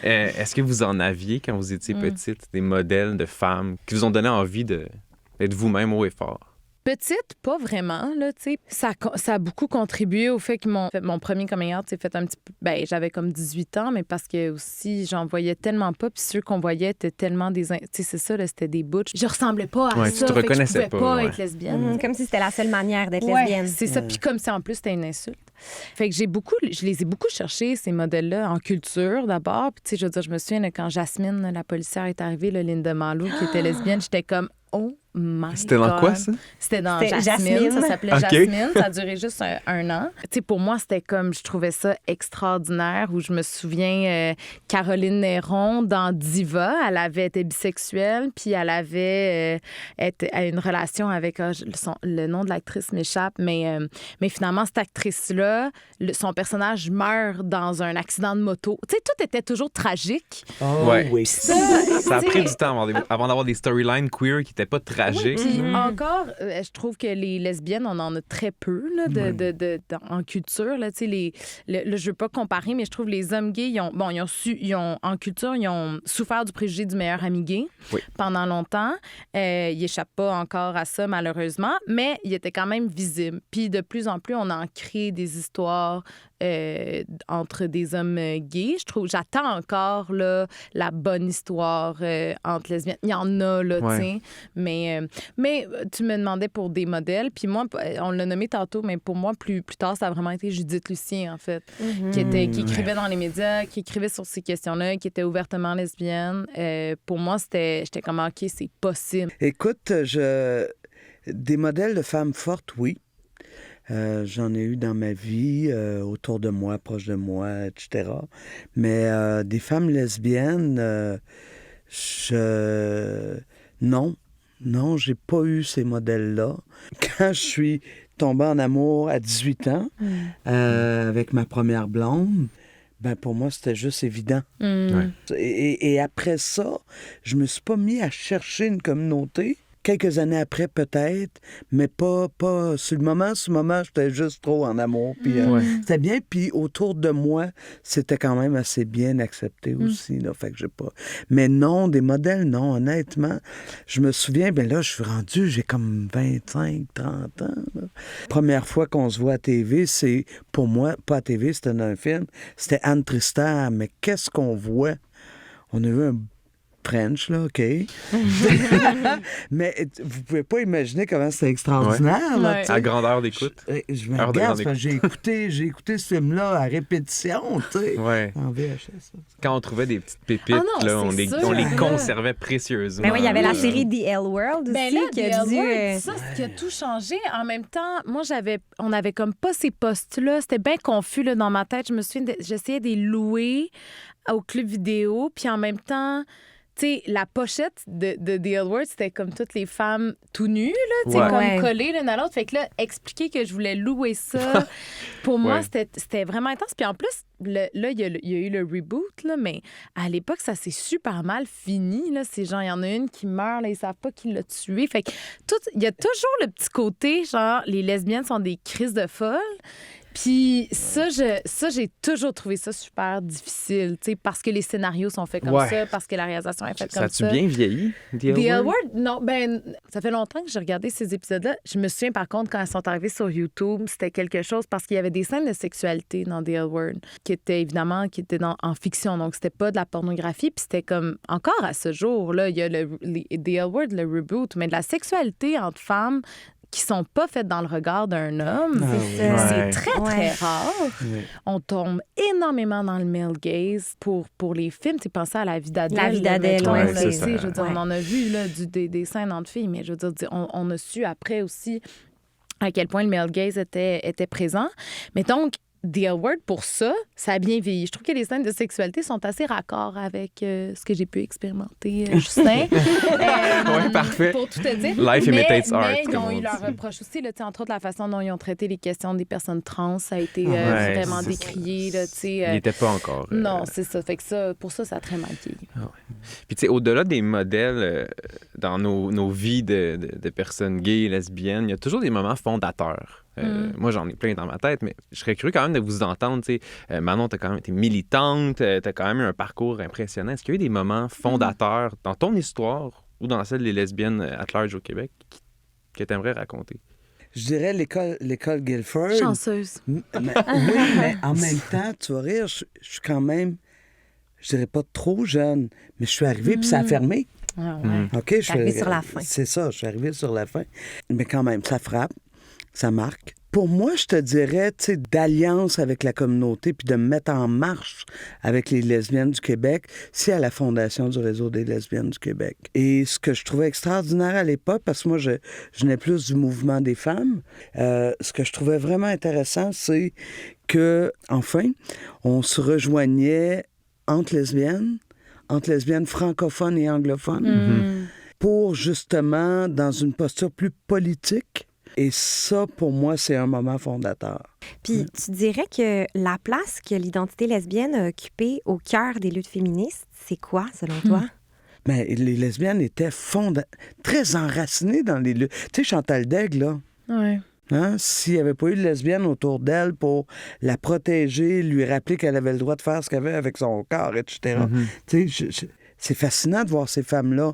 Est-ce que vous en aviez, quand vous étiez petite, des modèles de femmes qui vous ont donné envie d'être vous-même haut et fort? Petite, pas vraiment, là, tu sais. Ça a beaucoup contribué au fait que mon premier coming out s'est fait un petit peu... Ben, j'avais comme 18 ans, mais parce que aussi, j'en voyais tellement pas, puis ceux qu'on voyait étaient tellement des... Tu sais, c'est ça, là, c'était des butch. Je ressemblais pas à ça, tu te fait que je reconnaissais pouvais pas, pas être lesbienne. Comme si c'était la seule manière d'être Ouais, lesbienne. c'est ça. Puis comme si en plus, c'était une insulte. Fait que je les ai beaucoup cherchés, ces modèles-là, en culture d'abord. Puis, tu sais, je veux dire, je me souviens, là, quand Jasmine, la policière, est arrivée, là, Linda Malou, qui était lesbienne, j'étais comme, oh my C'était dans God. quoi, ça? C'était dans C'était Jasmine. Ça Jasmine. s'appelait OK. Jasmine. Ça a duré juste un an. Tu sais, pour moi, c'était comme, je trouvais ça extraordinaire, où je me souviens, Caroline Néron, dans Diva, elle avait été bisexuelle, puis elle avait une relation avec, le nom de l'actrice m'échappe, mais finalement, cette actrice-là, son personnage meurt dans un accident de moto. Tu sais, tout était toujours tragique. Oh, Ouais. oui. Ça a pris du temps avant d'avoir des storylines queer qui n'étaient pas tragiques. Puis encore, je trouve que les lesbiennes, on en a très peu là, en culture. Là, je veux pas comparer, mais je trouve les hommes gays, en culture, ils ont souffert du préjugé du meilleur ami gay pendant longtemps. Ils échappent pas encore à ça, malheureusement, mais ils étaient quand même visibles. Puis de plus en plus, on en crée des histoires entre des hommes gays. J'attends encore là, la bonne histoire entre lesbiennes. Il y en a, là, tu sais. Mais tu me demandais pour des modèles. Puis moi, on l'a nommé tantôt, mais pour moi, plus tard, ça a vraiment été Judith Lucien, en fait, qui écrivait dans les médias, qui écrivait sur ces questions-là, qui était ouvertement lesbienne. Pour moi, j'étais comme, OK, c'est possible. Écoute, des modèles de femmes fortes, oui. J'en ai eu dans ma vie, autour de moi, proche de moi, etc. Mais des femmes lesbiennes, non, j'ai pas eu ces modèles-là. Quand je suis tombée en amour à 18 ans avec ma première blonde, ben pour moi, c'était juste évident. Ouais. Et après ça, je me suis pas mis à chercher une communauté. Quelques années après, peut-être, mais pas sur le moment. Sur le moment, j'étais juste trop en amour. Puis, c'était bien. Puis autour de moi, c'était quand même assez bien accepté aussi. Là, fait que j'ai pas... Mais non, des modèles, non, honnêtement. Je me souviens, ben là, je suis rendu, j'ai comme 25, 30 ans. Là. Première fois qu'on se voit à TV, c'est, pour moi, pas à TV, c'était dans un film, c'était Anne Tristan. Mais qu'est-ce qu'on voit? On a vu un French, là, OK. Mais vous pouvez pas imaginer comment c'était extraordinaire. Là, Ouais. tu sais. À grandeur d'écoute. Je me Heure de regarde, grande parce que j'ai écouté ce film-là à répétition, tu sais. Ouais. En VHS. Ça. Quand on trouvait des petites pépites, Ah non, là, c'est sûr. on les conservait précieusement. Ben oui, il y avait la là. série The L World aussi Ben là, qui a The dû... L Word, ça, c'est qui a tout changé. En même temps, moi, on avait comme pas ces postes-là. C'était bien confus là, dans ma tête. Je me souviens, j'essayais de les louer au club vidéo, puis en même temps... Tu sais, la pochette de The L Word, c'était comme toutes les femmes tout nues, là, tu sais, Ouais. comme Ouais. collées l'une à l'autre. Fait que là, expliquer que je voulais louer ça, pour moi, Ouais. c'était vraiment intense. Puis en plus, là, il y a eu le reboot, là, mais à l'époque, ça s'est super mal fini, là. C'est genre, il y en a une qui meurt, là, ils savent pas qui l'a tué. Fait que il y a toujours le petit côté, genre, les lesbiennes sont des crises de folles. Puis ça, j'ai toujours trouvé ça super difficile, tu sais, parce que les scénarios sont faits comme Ouais. ça, parce que la réalisation est faite Ça comme a-tu ça. bien vieilli, The L The L Word? Word, non, ben, ça fait longtemps que j'ai regardé ces épisodes-là. Je me souviens, par contre, quand elles sont arrivées sur YouTube, c'était quelque chose parce qu'il y avait des scènes de sexualité dans The L Word qui étaient en fiction, donc c'était pas de la pornographie, puis c'était comme, encore à ce jour, là, il y a The L Word, le reboot, mais de la sexualité entre femmes qui sont pas faites dans le regard d'un homme. C'est ça. C'est Ouais. très, très Ouais. rare. On tombe énormément dans le male gaze pour les films. Tu pensais à La vie d'Adèle. La vie d'Adèle, mettons, ouais, là, c'est tu sais, ça. je veux dire, Ouais. on en a vu là, des scènes entre filles, mais je veux dire, on a su après aussi à quel point le male gaze était présent. Mais donc, The L Word, pour ça, ça a bien vieilli. Je trouve que les scènes de sexualité sont assez raccords avec ce que j'ai pu expérimenter, Justin. Ouais, parfait. Pour tout te dire. Life imitates art, Mais ils comme ont on eu dit. leur reproche aussi, là, tu sais, entre autres, la façon dont ils ont traité les questions des personnes trans, ça a été Ouais, vraiment c'est décrié. Là, tu sais, Il n'était pas encore. Non, c'est ça. Fait que ça, pour ça a très mal vieilli. Puis, tu sais, au-delà des modèles dans nos vies de personnes gays, lesbiennes, il y a toujours des moments fondateurs. Moi, j'en ai plein dans ma tête, mais je serais curieux quand même de vous entendre. Tu sais, Manon, tu as quand même été militante, tu as quand même eu un parcours impressionnant. Est-ce qu'il y a eu des moments fondateurs dans ton histoire ou dans celle des lesbiennes at large au Québec que tu aimerais raconter? Je dirais l'école Guilford. Chanceuse. Oui, mais en même temps, tu vas rire, je suis quand même, je dirais pas trop jeune, mais je suis arrivé puis ça a fermé. Ah ouais. OK, je suis arrivé sur la fin. C'est ça, je suis arrivé sur la fin. Mais quand même, ça frappe, ça marque. Pour moi, je te dirais, tu sais, d'alliance avec la communauté puis de me mettre en marche avec les lesbiennes du Québec, c'est à la fondation du Réseau des lesbiennes du Québec. Et ce que je trouvais extraordinaire à l'époque, parce que moi, je venais plus du mouvement des femmes, ce que je trouvais vraiment intéressant, c'est que, enfin, on se rejoignait entre lesbiennes francophones et anglophones, pour justement, dans une posture plus politique. Et ça, pour moi, c'est un moment fondateur. Puis tu dirais que la place que l'identité lesbienne a occupée au cœur des luttes féministes, c'est quoi, selon toi? Mais les lesbiennes étaient très enracinées dans les luttes. Tu sais, Chantal Daigle, là, Ouais. hein, s'il n'y avait pas eu de lesbienne autour d'elle pour la protéger, lui rappeler qu'elle avait le droit de faire ce qu'elle avait avec son corps, etc. Tu sais, c'est fascinant de voir ces femmes-là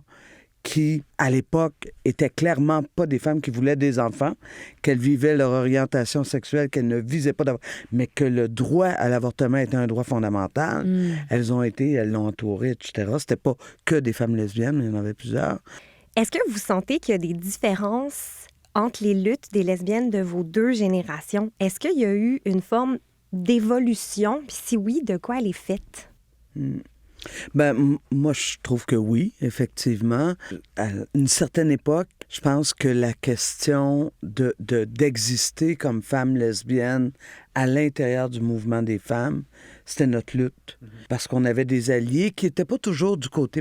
qui, à l'époque, étaient clairement pas des femmes qui voulaient des enfants, qu'elles vivaient leur orientation sexuelle, qu'elles ne visaient pas d'avoir, mais que le droit à l'avortement était un droit fondamental. Elles l'ont entourée, etc. C'était pas que des femmes lesbiennes, mais il y en avait plusieurs. Est-ce que vous sentez qu'il y a des différences entre les luttes des lesbiennes de vos deux générations? Est-ce qu'il y a eu une forme d'évolution? Puis si oui, de quoi elle est faite? Ben, moi, je trouve que oui, effectivement. À une certaine époque, je pense que la question d'exister comme femme lesbienne à l'intérieur du mouvement des femmes, c'était notre lutte. Parce qu'on avait des alliés qui n'étaient pas toujours du côté,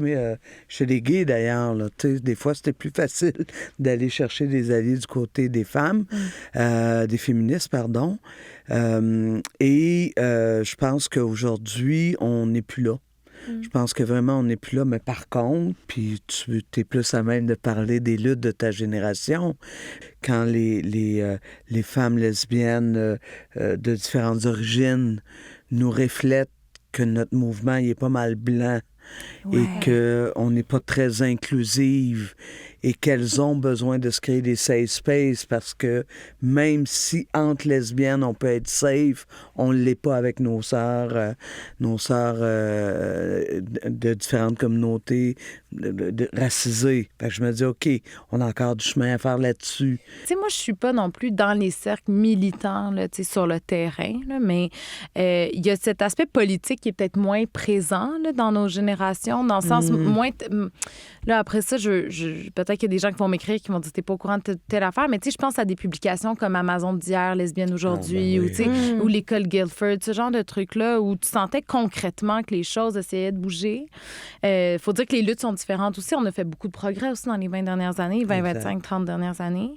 chez les gays d'ailleurs. Là, des fois, c'était plus facile d'aller chercher des alliés du côté des femmes, des féministes, pardon. Et je pense qu'aujourd'hui, on n'est plus là. Je pense que vraiment, on n'est plus là. Mais par contre, puis tu es plus à même de parler des luttes de ta génération, quand les femmes lesbiennes de différentes origines nous reflètent que notre mouvement il est pas mal blanc et qu'on n'est pas très inclusive et qu'elles ont besoin de se créer des safe spaces parce que même si entre lesbiennes, on peut être safe, on ne l'est pas avec nos sœurs de différentes communautés racisées. Fait que je me dis, OK, on a encore du chemin à faire là-dessus. Tu sais, moi, je suis pas non plus dans les cercles militants, là, tu sais, sur le terrain, là, mais il y a cet aspect politique qui est peut-être moins présent là, dans nos générations, dans le sens moins... Là, après ça, peut-être qu'il y a des gens qui vont m'écrire qui vont dire « t'es pas au courant de telle affaire », mais tu sais, je pense à des publications comme Amazon d'hier, Lesbienne aujourd'hui, ou tu sais, ou l'école Guilford, ce genre de trucs-là, où tu sentais concrètement que les choses essayaient de bouger. Faut dire que les luttes sont différentes aussi. On a fait beaucoup de progrès aussi dans les 20 dernières années, 20, 25, 30 dernières années.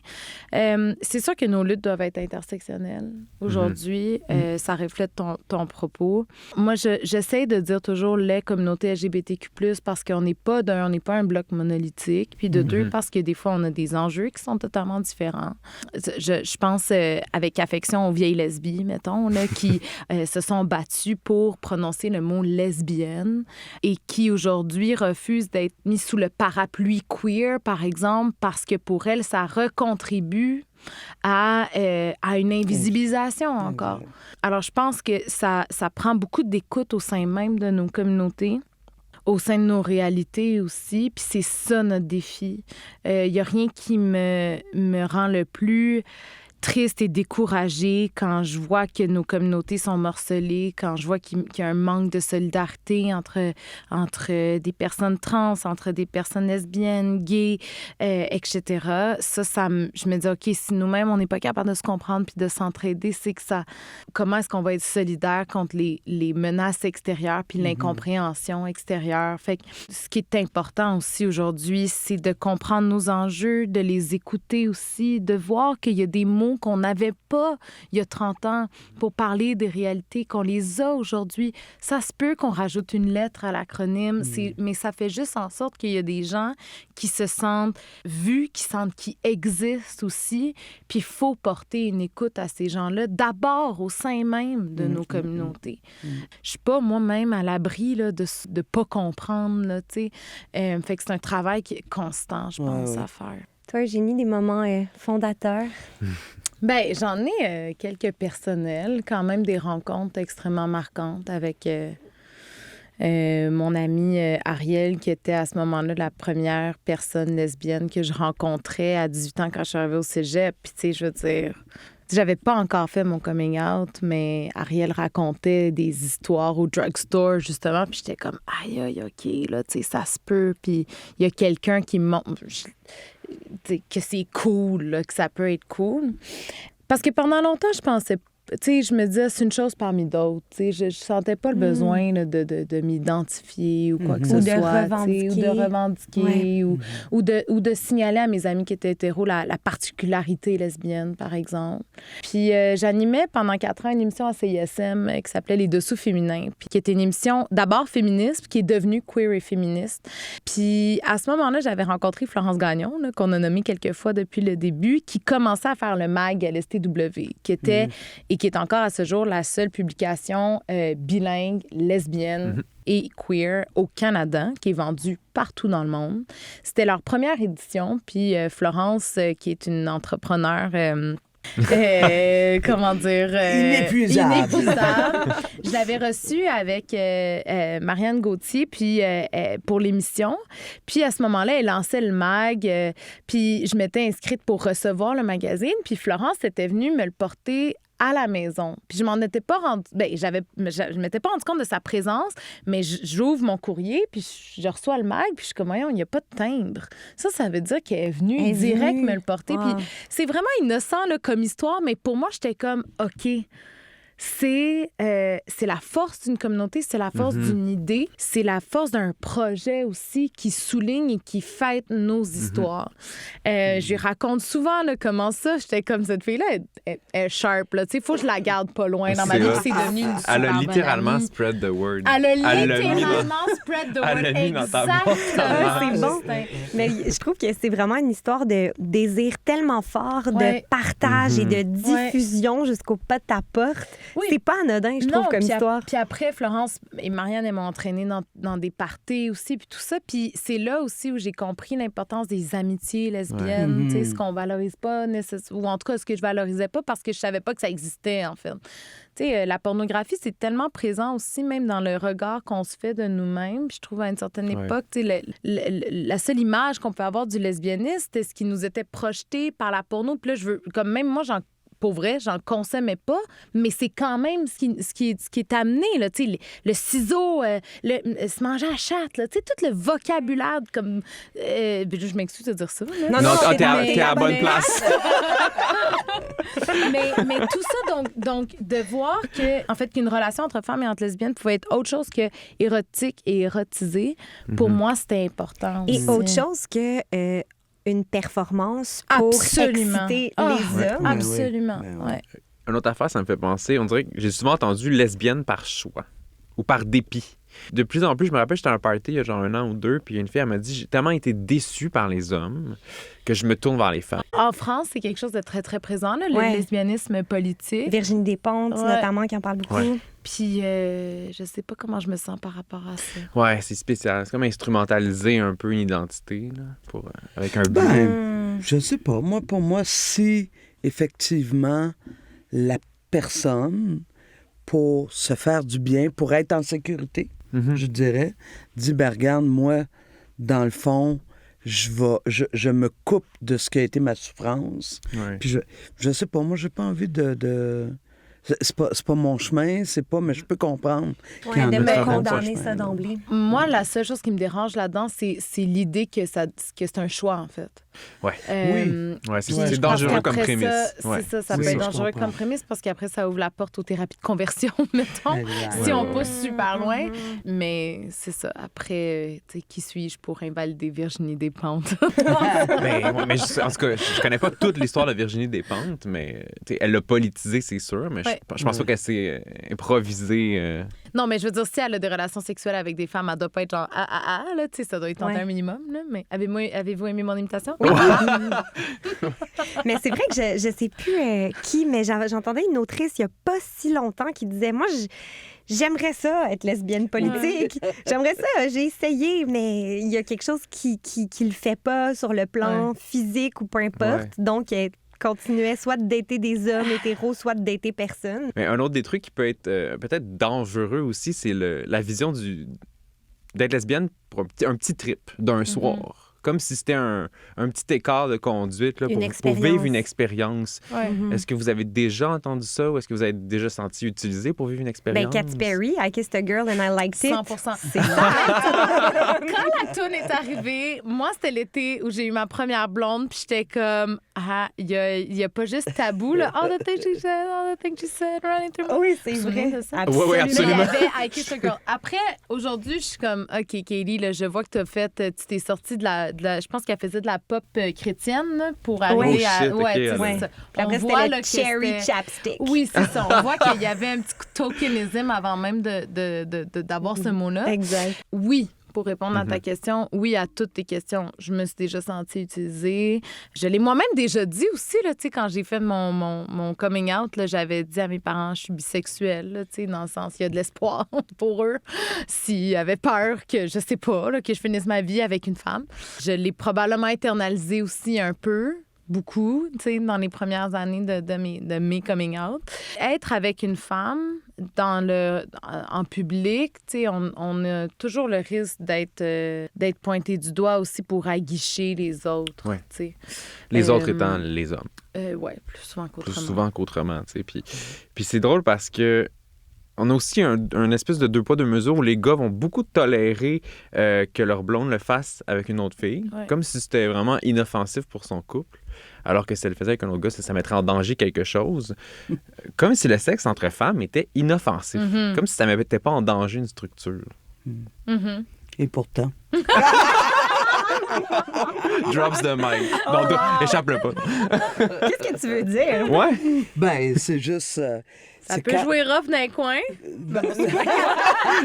C'est sûr que nos luttes doivent être intersectionnelles. Aujourd'hui, ça reflète ton propos. Moi, j'essaie de dire toujours les communautés LGBTQ+, parce qu'on n'est pas un bloc monolithique, puis de deux, parce que des fois, on a des enjeux qui sont totalement différents. Je pense avec affection aux vieilles lesbiennes, mettons, là, qui se sont battues pour prononcer le mot lesbienne et qui, aujourd'hui, refusent d'être mis sous le parapluie queer, par exemple, parce que pour elles, ça recontribue à une invisibilisation encore. Alors, je pense que ça prend beaucoup d'écoute au sein même de nos communautés, au sein de nos réalités aussi, puis c'est ça notre défi. Il n'y a rien qui me rend le plus triste et découragée quand je vois que nos communautés sont morcelées, quand je vois qu'il y a un manque de solidarité entre des personnes trans, entre des personnes lesbiennes, gays, etc. Je me dis, OK, si nous-mêmes, on n'est pas capable de se comprendre puis de s'entraider, c'est que ça... Comment est-ce qu'on va être solidaire contre les menaces extérieures puis l'incompréhension extérieure? Fait que ce qui est important aussi aujourd'hui, c'est de comprendre nos enjeux, de les écouter aussi, de voir qu'il y a des mots qu'on n'avait pas il y a 30 ans pour parler des réalités, qu'on les a aujourd'hui. Ça se peut qu'on rajoute une lettre à l'acronyme, mais ça fait juste en sorte qu'il y a des gens qui se sentent vus, qui sentent qu'ils existent aussi, puis il faut porter une écoute à ces gens-là, d'abord au sein même de nos communautés. Je suis pas moi-même à l'abri là, de pas comprendre, là, tu sais. Fait que c'est un travail qui est constant, je pense, à faire. Toi, Eugénie, des moments fondateurs? Ben, j'en ai quelques personnels, quand même des rencontres extrêmement marquantes avec mon amie Ariel, qui était à ce moment-là la première personne lesbienne que je rencontrais à 18 ans quand je suis arrivée au cégep. Puis, tu sais, je veux dire, j'avais pas encore fait mon coming out, mais Ariel racontait des histoires au drugstore, justement. Puis j'étais comme, aïe, OK, là, tu sais, ça se peut. Puis il y a quelqu'un qui me montre que c'est cool, là, que ça peut être cool. Parce que pendant longtemps, je pensais, tu sais, je me disais, c'est une chose parmi d'autres. Tu sais, je sentais pas le besoin là, de m'identifier ou quoi que ce soit. Ou de revendiquer. Ou de signaler à mes amis qui étaient hétéros la particularité lesbienne, par exemple. Puis j'animais pendant 4 ans une émission à CISM qui s'appelait Les Dessous féminins, puis qui était une émission d'abord féministe, puis qui est devenue queer et féministe. Puis à ce moment-là, j'avais rencontré Florence Gagnon, là, qu'on a nommée quelques fois depuis le début, qui commençait à faire le mag à l'STW, qui était... et qui est encore à ce jour la seule publication bilingue, lesbienne et queer au Canada, qui est vendue partout dans le monde. C'était leur première édition, puis Florence, qui est une entrepreneure... comment dire... inépuisable. Je l'avais reçue avec Marianne Gauthier puis, pour l'émission. Puis à ce moment-là, elle lançait le mag. Puis je m'étais inscrite pour recevoir le magazine. Puis Florence était venue me le porter à la maison. Puis je m'en étais pas rendu... Bien, je m'étais pas rendu compte de sa présence, mais j'ouvre mon courrier, puis je reçois le mag, puis je suis comme, voyons, il n'y a pas de timbre. Ça veut dire qu'elle est venue direct me le porter. Wow. Puis c'est vraiment innocent là, comme histoire, mais pour moi, j'étais comme, OK... C'est la force d'une communauté, c'est la force d'une idée, c'est la force d'un projet aussi qui souligne et qui fête nos histoires. Je lui raconte souvent là, comment ça, j'étais comme cette fille-là, elle est sharp. Il faut que je la garde pas loin dans ma vie. C'est devenu une super Elle a bonne littéralement amie. spread the word. Elle a littéralement spread the word. Elle l'a mis dans ta C'est bon. Mais je trouve que c'est vraiment une histoire de désir tellement fort, de partage et de diffusion jusqu'au pas de ta porte. Oui. C'est pas anodin, je trouve, comme histoire. Puis après, Florence et Marianne, elles m'ont entraînée dans des parties aussi, puis tout ça. Puis c'est là aussi où j'ai compris l'importance des amitiés lesbiennes, tu sais, ce qu'on valorise pas nécessairement, ou en tout cas, ce que je valorisais pas parce que je savais pas que ça existait, en fait. Tu sais, la pornographie, c'est tellement présent aussi, même dans le regard qu'on se fait de nous-mêmes. Puis je trouve, à une certaine époque, tu sais, la seule image qu'on peut avoir du lesbianisme, c'était ce qui nous était projeté par la porno. Puis là, comme même moi, pour vrai, j'en consommais pas, mais c'est quand même ce qui est amené, là, tu sais, le ciseau, se manger à la chatte, là, tu sais, tout le vocabulaire comme... je m'excuse de dire ça. Là. Non, t'es à la bonne place. mais tout ça, donc, de voir en fait, qu'une relation entre femmes et entre lesbiennes pouvait être autre chose que érotique et érotisée, pour moi, c'était important aussi. Et autre chose que... une performance pour exciter les hommes. Absolument. Une autre affaire, ça me fait penser, on dirait que j'ai souvent entendu lesbienne par choix ou par dépit. De plus en plus, je me rappelle, j'étais à un party il y a genre 1 an ou 2, puis une fille, elle m'a dit, j'ai tellement été déçue par les hommes que je me tourne vers les femmes. En France, c'est quelque chose de très, très présent, là, le lesbianisme politique. Virginie Despentes, notamment, qui en parle beaucoup. Ouais. Puis, je sais pas comment je me sens par rapport à ça. Ouais, c'est spécial. C'est comme instrumentaliser un peu une identité, là, avec un but. Je sais pas. Pour moi, si effectivement la personne, pour se faire du bien, pour être en sécurité, je dirais, dit, ben regarde, moi, dans le fond, je me coupe de ce qui a été ma souffrance. Ouais. Puis je sais pas, moi, j'ai pas envie de... C'est pas mon chemin, mais je peux comprendre. Oui, de me condamner ça d'emblée. Moi, la seule chose qui me dérange là-dedans, c'est l'idée que c'est un choix, en fait. Ouais. C'est dangereux comme prémisse. Ça peut être dangereux comme prémisse parce qu'après, ça ouvre la porte aux thérapies de conversion, mettons, si on pousse super loin. Mais c'est ça. Après, qui suis-je pour invalider Virginie Despentes? mais en tout cas, je connais pas toute l'histoire de Virginie Despentes, mais elle l'a politisée, c'est sûr, mais je pense pas qu'elle s'est improvisée. Non, mais je veux dire, si elle a des relations sexuelles avec des femmes, elle doit pas être genre là, tu sais, ça doit être un minimum, là. Mais avez-vous aimé mon imitation? Oui. Mais c'est vrai que je sais plus qui, mais j'entendais une autrice il y a pas si longtemps qui disait, moi, j'aimerais ça, être lesbienne politique. J'aimerais ça, j'ai essayé, mais il y a quelque chose qui le fait pas sur le plan physique ou peu importe. Donc, elle continuait soit de dater des hommes hétéros, soit de dater personne. Mais un autre des trucs qui peut être peut-être dangereux aussi, c'est la vision d'être lesbienne pour un petit trip d'un soir. Comme si c'était un petit écart de conduite là, pour vivre une expérience. Est-ce que vous avez déjà entendu ça ou est-ce que vous avez déjà senti utiliser pour vivre une expérience? Ben, Katy Perry, I kissed a girl and I liked it. 100%. C'est ça. Quand la toune est arrivée, moi, c'était l'été où j'ai eu ma première blonde, puis j'étais comme, il y a pas juste tabou, là. All the things she said, running through. Oui, c'est vrai. Oui, absolument. Il y avait I kissed a girl. Après, aujourd'hui, je suis comme, OK, Katie, là, je vois que tu t'es sortie de la je pense qu'elle faisait de la pop chrétienne là, pour arriver à... Shit, okay, Puis après, c'était le cherry chapstick. Oui, c'est ça. On voit qu'il y avait un petit tokenisme avant même d'avoir ce mot-là. Exact. Oui. Pour répondre à ta question, oui, à toutes tes questions, je me suis déjà sentie utilisée. Je l'ai moi-même déjà dit aussi, là, quand j'ai fait mon coming out, là, j'avais dit à mes parents, je suis bisexuelle, là, dans le sens, il y a de l'espoir pour eux. S'ils avaient peur que, je sais pas, là, que je finisse ma vie avec une femme. Je l'ai probablement internalisé aussi un peu. Beaucoup, dans les premières années de mes coming out. Être avec une femme en public, on a toujours le risque d'être pointé du doigt aussi pour aguicher les autres. Ouais. Les autres étant les hommes. Oui, plus souvent qu'autrement. Plus souvent qu'autrement. Puis c'est drôle parce que on a aussi un espèce de deux poids, deux mesures où les gars vont beaucoup tolérer que leur blonde le fasse avec une autre fille, comme si c'était vraiment inoffensif pour son couple, alors que si elle le faisait avec un autre gars, ça mettrait en danger quelque chose. Comme si le sexe entre femmes était inoffensif, comme si ça ne mettait pas en danger une structure. Et pourtant... Drops the mic. Donc, échappe-le pas. Qu'est-ce que tu veux dire? Ouais. Ben, c'est juste... ça peut jouer rough dans les coins.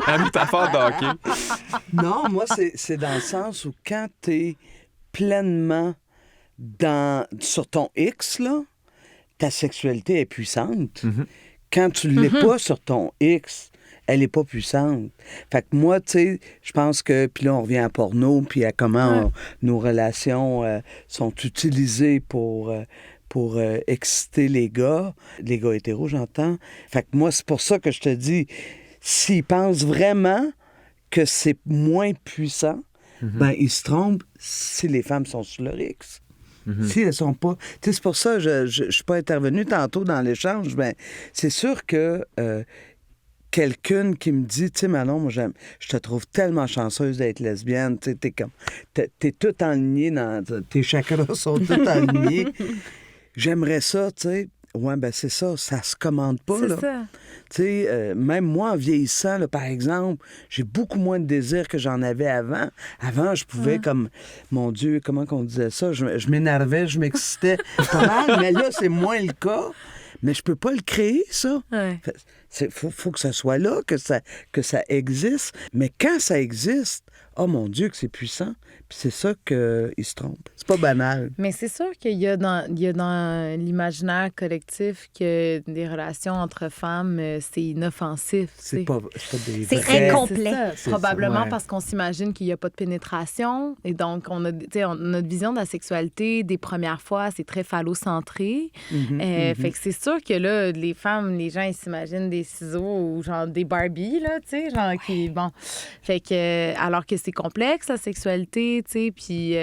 La métaphore de hockey. Non, moi, c'est dans le sens où quand t'es pleinement sur ton X, là, ta sexualité est puissante. Quand tu l'es pas sur ton X, elle est pas puissante. Fait que moi, tu sais, je pense que... Puis là, on revient à porno, puis à comment nos relations sont utilisées pour exciter les gars hétéros, j'entends. Fait que moi, c'est pour ça que je te dis, s'ils pensent vraiment que c'est moins puissant, ben ils se trompent si les femmes sont sur leur X. Si elles sont pas... Tu sais, c'est pour ça que je suis pas intervenue tantôt dans l'échange. Ben, c'est sûr que quelqu'un qui me dit, tu sais, Manon, moi, je te trouve tellement chanceuse d'être lesbienne, tu sais, t'es tout aligné tes chakras sont tout alignés. J'aimerais ça, tu sais. Ouais, ben c'est ça se commande pas, là. C'est ça. Tu sais, même moi, en vieillissant, là, par exemple, j'ai beaucoup moins de désir que j'en avais avant. Avant, je pouvais comme... Mon Dieu, comment qu'on disait ça? Je m'énervais, je m'excitais pas mal, mais là, c'est moins le cas. Mais je peux pas le créer, ça. Ouais. Faut que ça soit là, que ça existe. Mais quand ça existe, oh mon Dieu, que c'est puissant. Puis c'est ça qu'il se trompe. C'est pas banal. Mais c'est sûr qu'il y a dans l'imaginaire collectif que des relations entre femmes, c'est inoffensif. C'est pas des c'est vrais... incomplet. C'est ça. Probablement ça. parce qu'on s'imagine qu'il n'y a pas de pénétration. Et donc, notre vision de la sexualité des premières fois, c'est très phallocentré. Fait que c'est sûr que là, les femmes, les gens, ils s'imaginent des ciseaux ou genre des Barbie, là, tu sais, genre qui... Bon. Fait que... Alors que c'est complexe, la sexualité, tu sais, puis...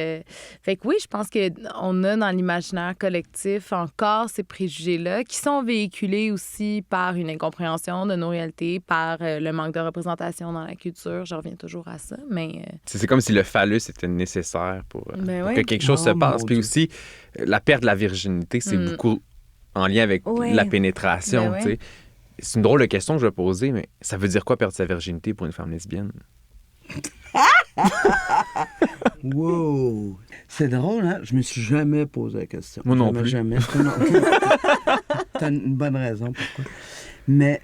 fait que oui, je pense qu'on a dans l'imaginaire collectif encore ces préjugés-là qui sont véhiculés aussi par une incompréhension de nos réalités, par le manque de représentation dans la culture. Je reviens toujours à ça, mais... C'est comme si le phallus était nécessaire pour ouais. que quelque chose se passe. Puis Dieu. aussi, la perte de la virginité, c'est beaucoup en lien avec la pénétration, tu sais. C'est une drôle de question que je vais poser, mais ça veut dire quoi perdre sa virginité pour une femme lesbienne? Wow! C'est drôle, hein? Je me suis jamais posé la question. Moi non plus. Jamais. T'as une bonne raison pourquoi. Mais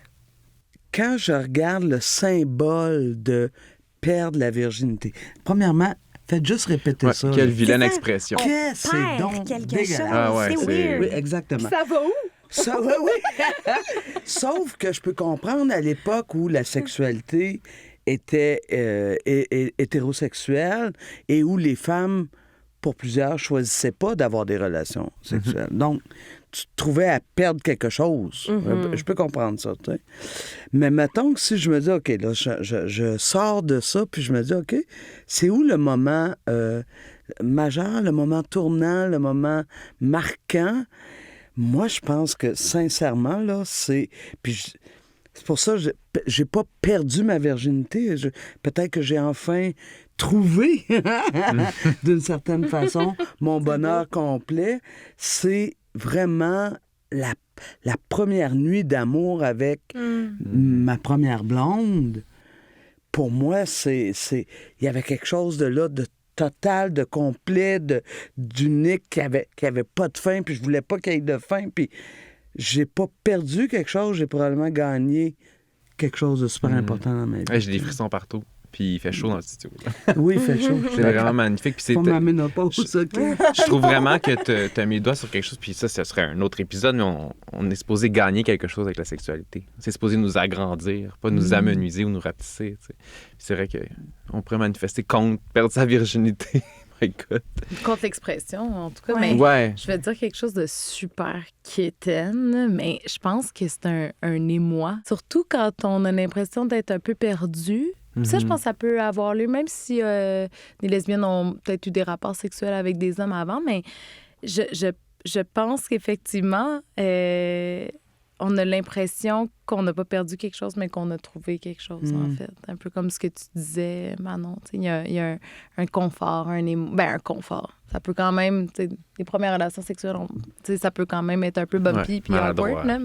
quand je regarde le symbole de perdre la virginité, premièrement, faites juste répéter ça. Quelle là. vilaine C'est ça. expression. Qu'est-ce que c'est Perdre donc quelque dégueulasse. chose. Ah ouais, c'est c'est- weird. Oui, exactement. Ça va où? Ça, oui. Sauf que je peux comprendre à l'époque où la sexualité était hétérosexuelle et où les femmes, pour plusieurs, choisissaient pas d'avoir des relations sexuelles. Donc, tu te trouvais à perdre quelque chose. Je peux comprendre ça, tu sais. Mais mettons que si je me dis, OK, là, je sors de ça, puis je me dis, OK, c'est où le moment majeur, le moment tournant, le moment marquant? Moi, je pense que, sincèrement, là, c'est... Puis c'est pour ça que j'ai pas perdu ma virginité. Peut-être que j'ai enfin trouvé, d'une certaine façon, mon bonheur complet. C'est vraiment la première nuit d'amour avec ma première blonde. Pour moi, il y avait quelque chose de là, de total, de complet, d'unique, qui avait pas de fin, puis je voulais pas qu'il y ait de fin, puis j'ai pas perdu quelque chose, j'ai probablement gagné quelque chose de super important dans ma vie. Ouais, j'ai des frissons partout. Puis il fait chaud dans le studio. Oui, il fait chaud. C'est vraiment magnifique. Puis Pas ma ménopause, OK? Je trouve vraiment que tu as mis le doigt sur quelque chose, puis ça serait un autre épisode, mais on est supposé gagner quelque chose avec la sexualité. C'est supposé nous agrandir, pas nous amenuiser ou nous rapetisser. Puis c'est vrai qu'on pourrait manifester contre perdre sa virginité. My God. Contre l'expression, en tout cas. Ouais. Mais je vais te dire quelque chose de super quétaine, mais je pense que c'est un émoi. Surtout quand on a l'impression d'être un peu perdu. Ça, je pense que ça peut avoir lieu, même si les lesbiennes ont peut-être eu des rapports sexuels avec des hommes avant, mais je pense qu'effectivement, on a l'impression qu'on n'a pas perdu quelque chose, mais qu'on a trouvé quelque chose, en fait. Un peu comme ce que tu disais, Manon. Il y a un confort, un confort. Ça peut quand même, les premières relations sexuelles, ça peut quand même être un peu bumpy puis awkward, là,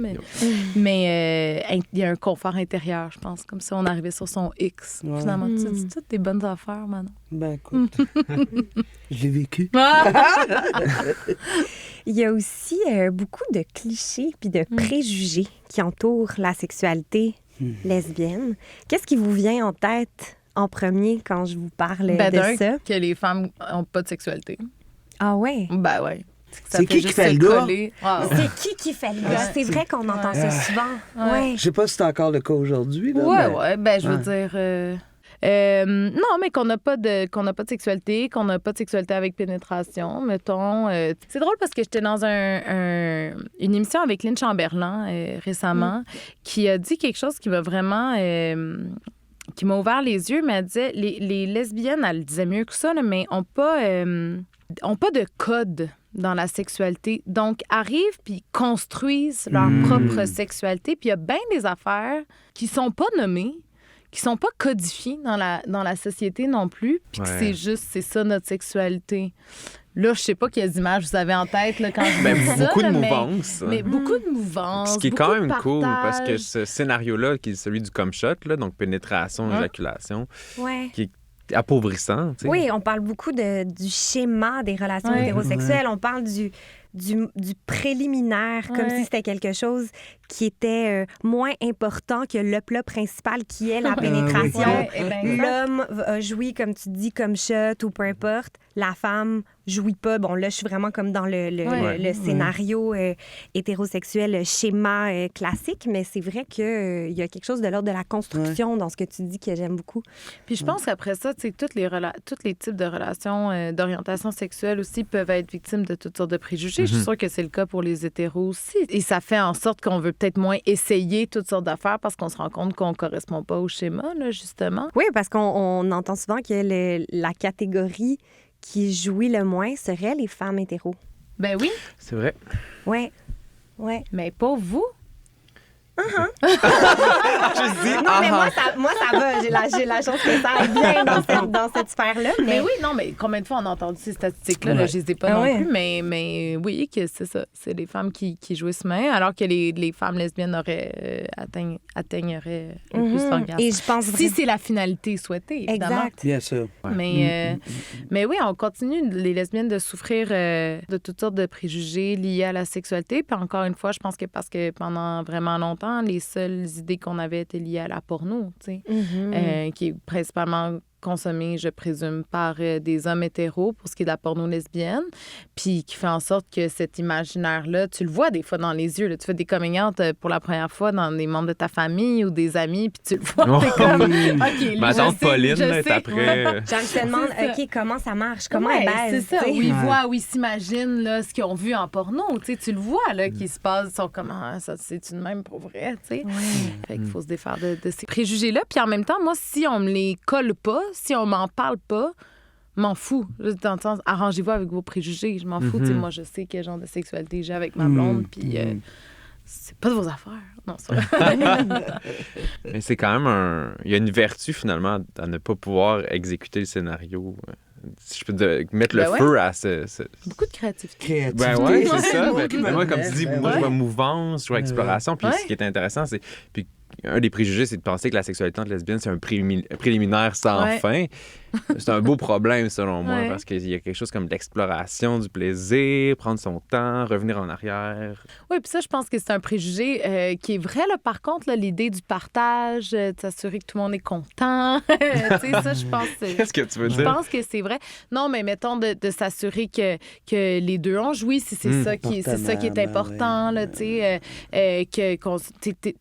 mais il y a un confort intérieur, je pense, comme si on arrivait sur son X. Finalement, tu dis toutes tes bonnes affaires, Manon. Ben, écoute, j'ai vécu. Il y a aussi beaucoup de clichés puis de préjugés qui entourent la sexualité lesbienne. Qu'est-ce qui vous vient en tête en premier quand je vous parle de ça? Que les femmes n'ont pas de sexualité. Ah ouais? Ben ouais. C'est qui fait le gars? C'est qui fait le gars? C'est vrai qu'on entend ça souvent. Ouais. Je sais pas si c'est encore le cas aujourd'hui. Là, ouais. Ben, je veux dire... non, mais qu'on n'a pas de sexualité, qu'on n'a pas de sexualité avec pénétration, mettons. C'est drôle parce que j'étais dans une émission avec Lynn Chamberlain récemment qui a dit quelque chose qui m'a vraiment... qui m'a ouvert les yeux, mais elle disait... Les lesbiennes, elle disait mieux que ça, là, mais ont pas de code dans la sexualité. Donc, arrivent puis construisent leur propre sexualité. Puis il y a bien des affaires qui sont pas nommées, qui sont pas codifiées dans la société non plus, puis que c'est ça notre sexualité. Là, je sais pas quelles images vous avez en tête là, quand je dis ça. Beaucoup de mouvances. Mais beaucoup de mouvances. Ce qui est quand même cool, parce que ce scénario-là, qui est celui du cum shot, là, donc pénétration, éjaculation, qui est appauvrissant. T'sais. Oui, on parle beaucoup du schéma des relations hétérosexuelles. On parle du préliminaire, comme si c'était quelque chose qui était moins important que le plat principal qui est la pénétration. L'homme jouit, comme tu dis, comme shot ou peu importe. La femme jouit pas. Bon, là, je suis vraiment comme dans le scénario hétérosexuel, le schéma classique, mais c'est vrai qu'il y a quelque chose de l'ordre de la construction dans ce que tu dis que j'aime beaucoup. Puis je pense qu'après ça, tu sais, tous les types de relations d'orientation sexuelle aussi peuvent être victimes de toutes sortes de préjugés. Je suis sûre que c'est le cas pour les hétéros aussi. Et ça fait en sorte qu'on veut peut-être moins essayer toutes sortes d'affaires parce qu'on se rend compte qu'on ne correspond pas au schéma, là, justement. Oui, parce qu'on entend souvent que la catégorie qui jouit le moins serait les femmes hétéros. Ben oui. C'est vrai. Oui. Mais pas vous. Non, mais moi, ça va. J'ai la chance que ça aille bien dans cette sphère-là. Mais oui, non, mais combien de fois on a entendu ces statistiques-là? Là, je les ai pas non plus, mais oui, que c'est ça. C'est les femmes qui jouissent moins, alors que les femmes lesbiennes atteigneraient le plus l'orgasme. Et je pense si c'est la finalité souhaitée, évidemment. Exact. Bien sûr. Mais oui, on continue, les lesbiennes, de souffrir de toutes sortes de préjugés liés à la sexualité. Puis encore une fois, je pense que parce que pendant vraiment longtemps, les seules idées qu'on avait étaient liées à la porno, tu sais, qui est principalement consommée, je présume, par des hommes hétéros pour ce qui est de la porno lesbienne, puis qui fait en sorte que cet imaginaire-là, tu le vois des fois dans les yeux. Là. Tu fais des coming out pour la première fois dans des membres de ta famille ou des amis, puis tu le vois. Oh. T'es comme, OK, lui, Ma tante Pauline je là, est sais. après. Genre, je te demande, C'est ça. OK, comment ça marche? Comment Ouais, elle baise? c'est ça. tu sais? Où ils Ouais. voient, où ils s'imaginent là, ce qu'ils ont vu en porno. Tu sais, tu le vois, là, qui se passe. Ils sont comme, ah, ça, c'est une même pour vrai, tu sais. Fait qu'il faut se défaire de ces préjugés-là. Puis en même temps, moi, si on me les colle pas, si on m'en parle pas, m'en fous. Dans le sens, arrangez-vous avec vos préjugés. Je m'en fous. Tu sais, moi, je sais quel genre de sexualité j'ai avec ma blonde, puis c'est pas de vos affaires. Non, c'est vrai. Mais c'est quand même il y a une vertu, finalement, à ne pas pouvoir exécuter le scénario. Si je peux mettre Ben le ouais. feu à Beaucoup de créativité. Créativité. Ben ouais, c'est le ça. mot Mais, qui mais me moi, comme venait. tu dis, Ben moi, je ouais. vois mouvance, je vois exploration. Puis Ouais. ce qui est intéressant, c'est... Puis un des préjugés, c'est de penser que la sexualité entre lesbiennes, c'est un préliminaire sans Ouais. fin. C'est un beau problème, selon moi, Ouais. parce qu'il y a quelque chose comme l'exploration du plaisir, prendre son temps, revenir en arrière. Oui, puis ça, je pense que c'est un préjugé qui est vrai, là, par contre, là, l'idée du partage, de s'assurer que tout le monde est content. Tu sais, ça, je pense... Qu'est-ce que tu veux Je dire? pense que c'est vrai. Non, mais mettons de s'assurer que les deux ont joui, si c'est ça qui est Partenaire, important, là, tu sais,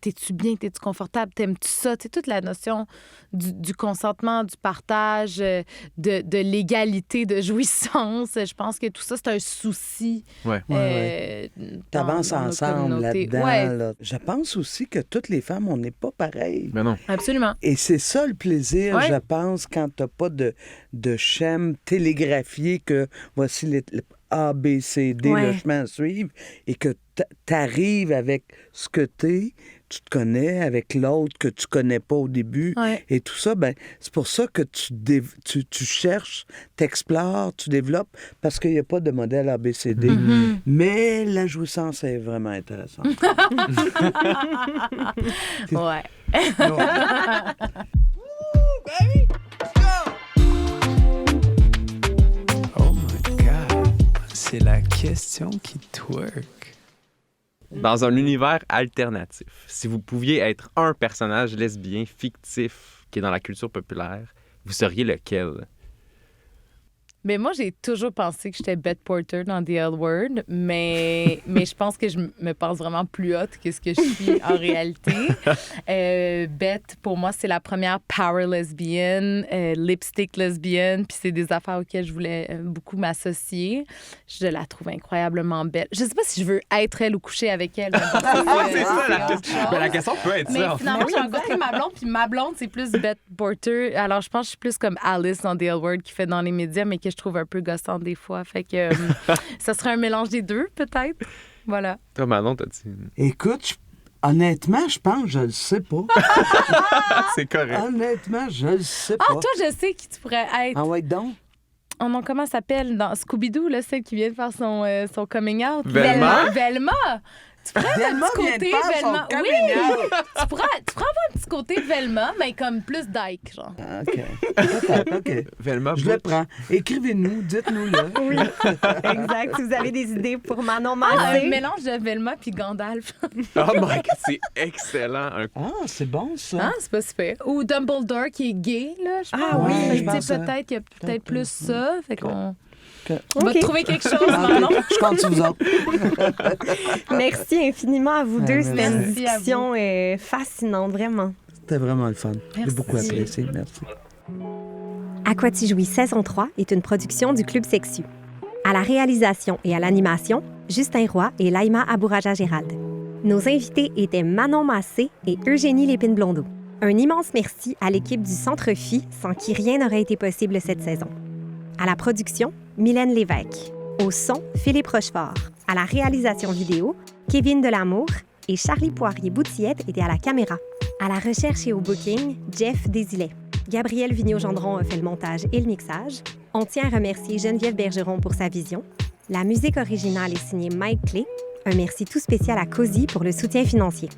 t'es-tu bien, t'es-tu confortable, t'aimes-tu ça, tu sais, toute la notion du consentement, du partage, de l'égalité, de jouissance. Je pense que tout ça, c'est un souci. Ouais. T'avances dans nos ensemble communautés. là-dedans. Ouais. là. Je pense aussi que toutes les femmes, on n'est pas pareilles. Mais non. Absolument. Et c'est ça le plaisir, Ouais. je pense, quand t'as pas de schème télégraphié que voici les A, B, C, D, Ouais. le chemin à suivre, et que t'arrives avec ce que tu te connais, avec l'autre que tu connais pas au début, Ouais. et tout ça, ben c'est pour ça que tu cherches, t'explores, tu développes, parce qu'il n'y a pas de modèle A, B, C, D. Mm-hmm. Mais la jouissance est vraiment intéressante. Ouais. Oh my God, c'est la question qui twerk. Dans un univers alternatif, si vous pouviez être un personnage lesbien fictif qui est dans la culture populaire, vous seriez lequel? Mais moi, j'ai toujours pensé que j'étais Bette Porter dans The L Word, mais je pense que je me pense vraiment plus haute que ce que je suis en réalité. Bette, pour moi, c'est la première power lesbienne, lipstick lesbienne, puis c'est des affaires auxquelles je voulais beaucoup m'associer. Je la trouve incroyablement belle. Je sais pas si je veux être elle ou coucher avec elle. Mais bon, C'est ça la autre question. chose. Ben, la question peut être Mais ça. en fait. finalement, j'ai rencontré ma blonde, puis ma blonde, c'est plus Bette Porter. Alors, je pense que je suis plus comme Alice dans The L Word qui fait dans les médias, mais que je trouve un peu gossante des fois. Fait que ça serait un mélange des deux, peut-être. Voilà. Toi, Manon, t'as dit... Écoute, honnêtement, je pense que je le sais pas. C'est correct. Honnêtement, je le sais pas. Ah, toi, je sais qui tu pourrais être. Ah ouais, donc? Oh non, comment ça s'appelle dans Scooby-Doo, là, celle qui vient de faire son coming out? Velma? Velma! Tu pourrais avoir un Velma petit vient côté de faire son Velma. Oui! coming out. Tu pourrais avoir un petit côté Velma, mais comme plus Dyke, genre. Ah, OK. Peut-être, OK. Velma Je le Butch. prends. Écrivez-nous, dites-nous-le. Oui, exact. Si vous avez des idées pour Manon Ah, Massé. un mélange de Velma puis Gandalf. Oh my God, c'est excellent. Ah, c'est bon, ça. Ah, c'est pas super. Ou Dumbledore qui est gay, là, je pense. Ah oui, Fait que, je tu sais, pense, peut-être qu'il y a peut-être plus ça. Fait qu'on OK. va OK. trouver quelque chose, Ah, Manon. OK. Je compte sur vous autres. Merci infiniment à vous deux. C'était une merci à discussion fascinante, vraiment. C'était vraiment le fun. J'ai Merci. beaucoup apprécié. Merci. À quoi tu jouis saison 3 est une production du Club Sexu. À la réalisation et à l'animation, Justin Roy et Laïma Abouraja-Gérald. Nos invités étaient Manon Massé et Eugénie Lépine-Blondeau. Un immense merci à l'équipe du Centre Phi, sans qui rien n'aurait été possible cette saison. À la production, Mylène Lévesque. Au son, Philippe Rochefort. À la réalisation vidéo, Kevin Delamour et Charlie Poirier-Boutillette étaient à la caméra. À la recherche et au booking, Jeff Désilet. Gabriel Vigneault-Gendron a fait le montage et le mixage. On tient à remercier Geneviève Bergeron pour sa vision. La musique originale est signée Mike Clay. Un merci tout spécial à Cozy pour le soutien financier.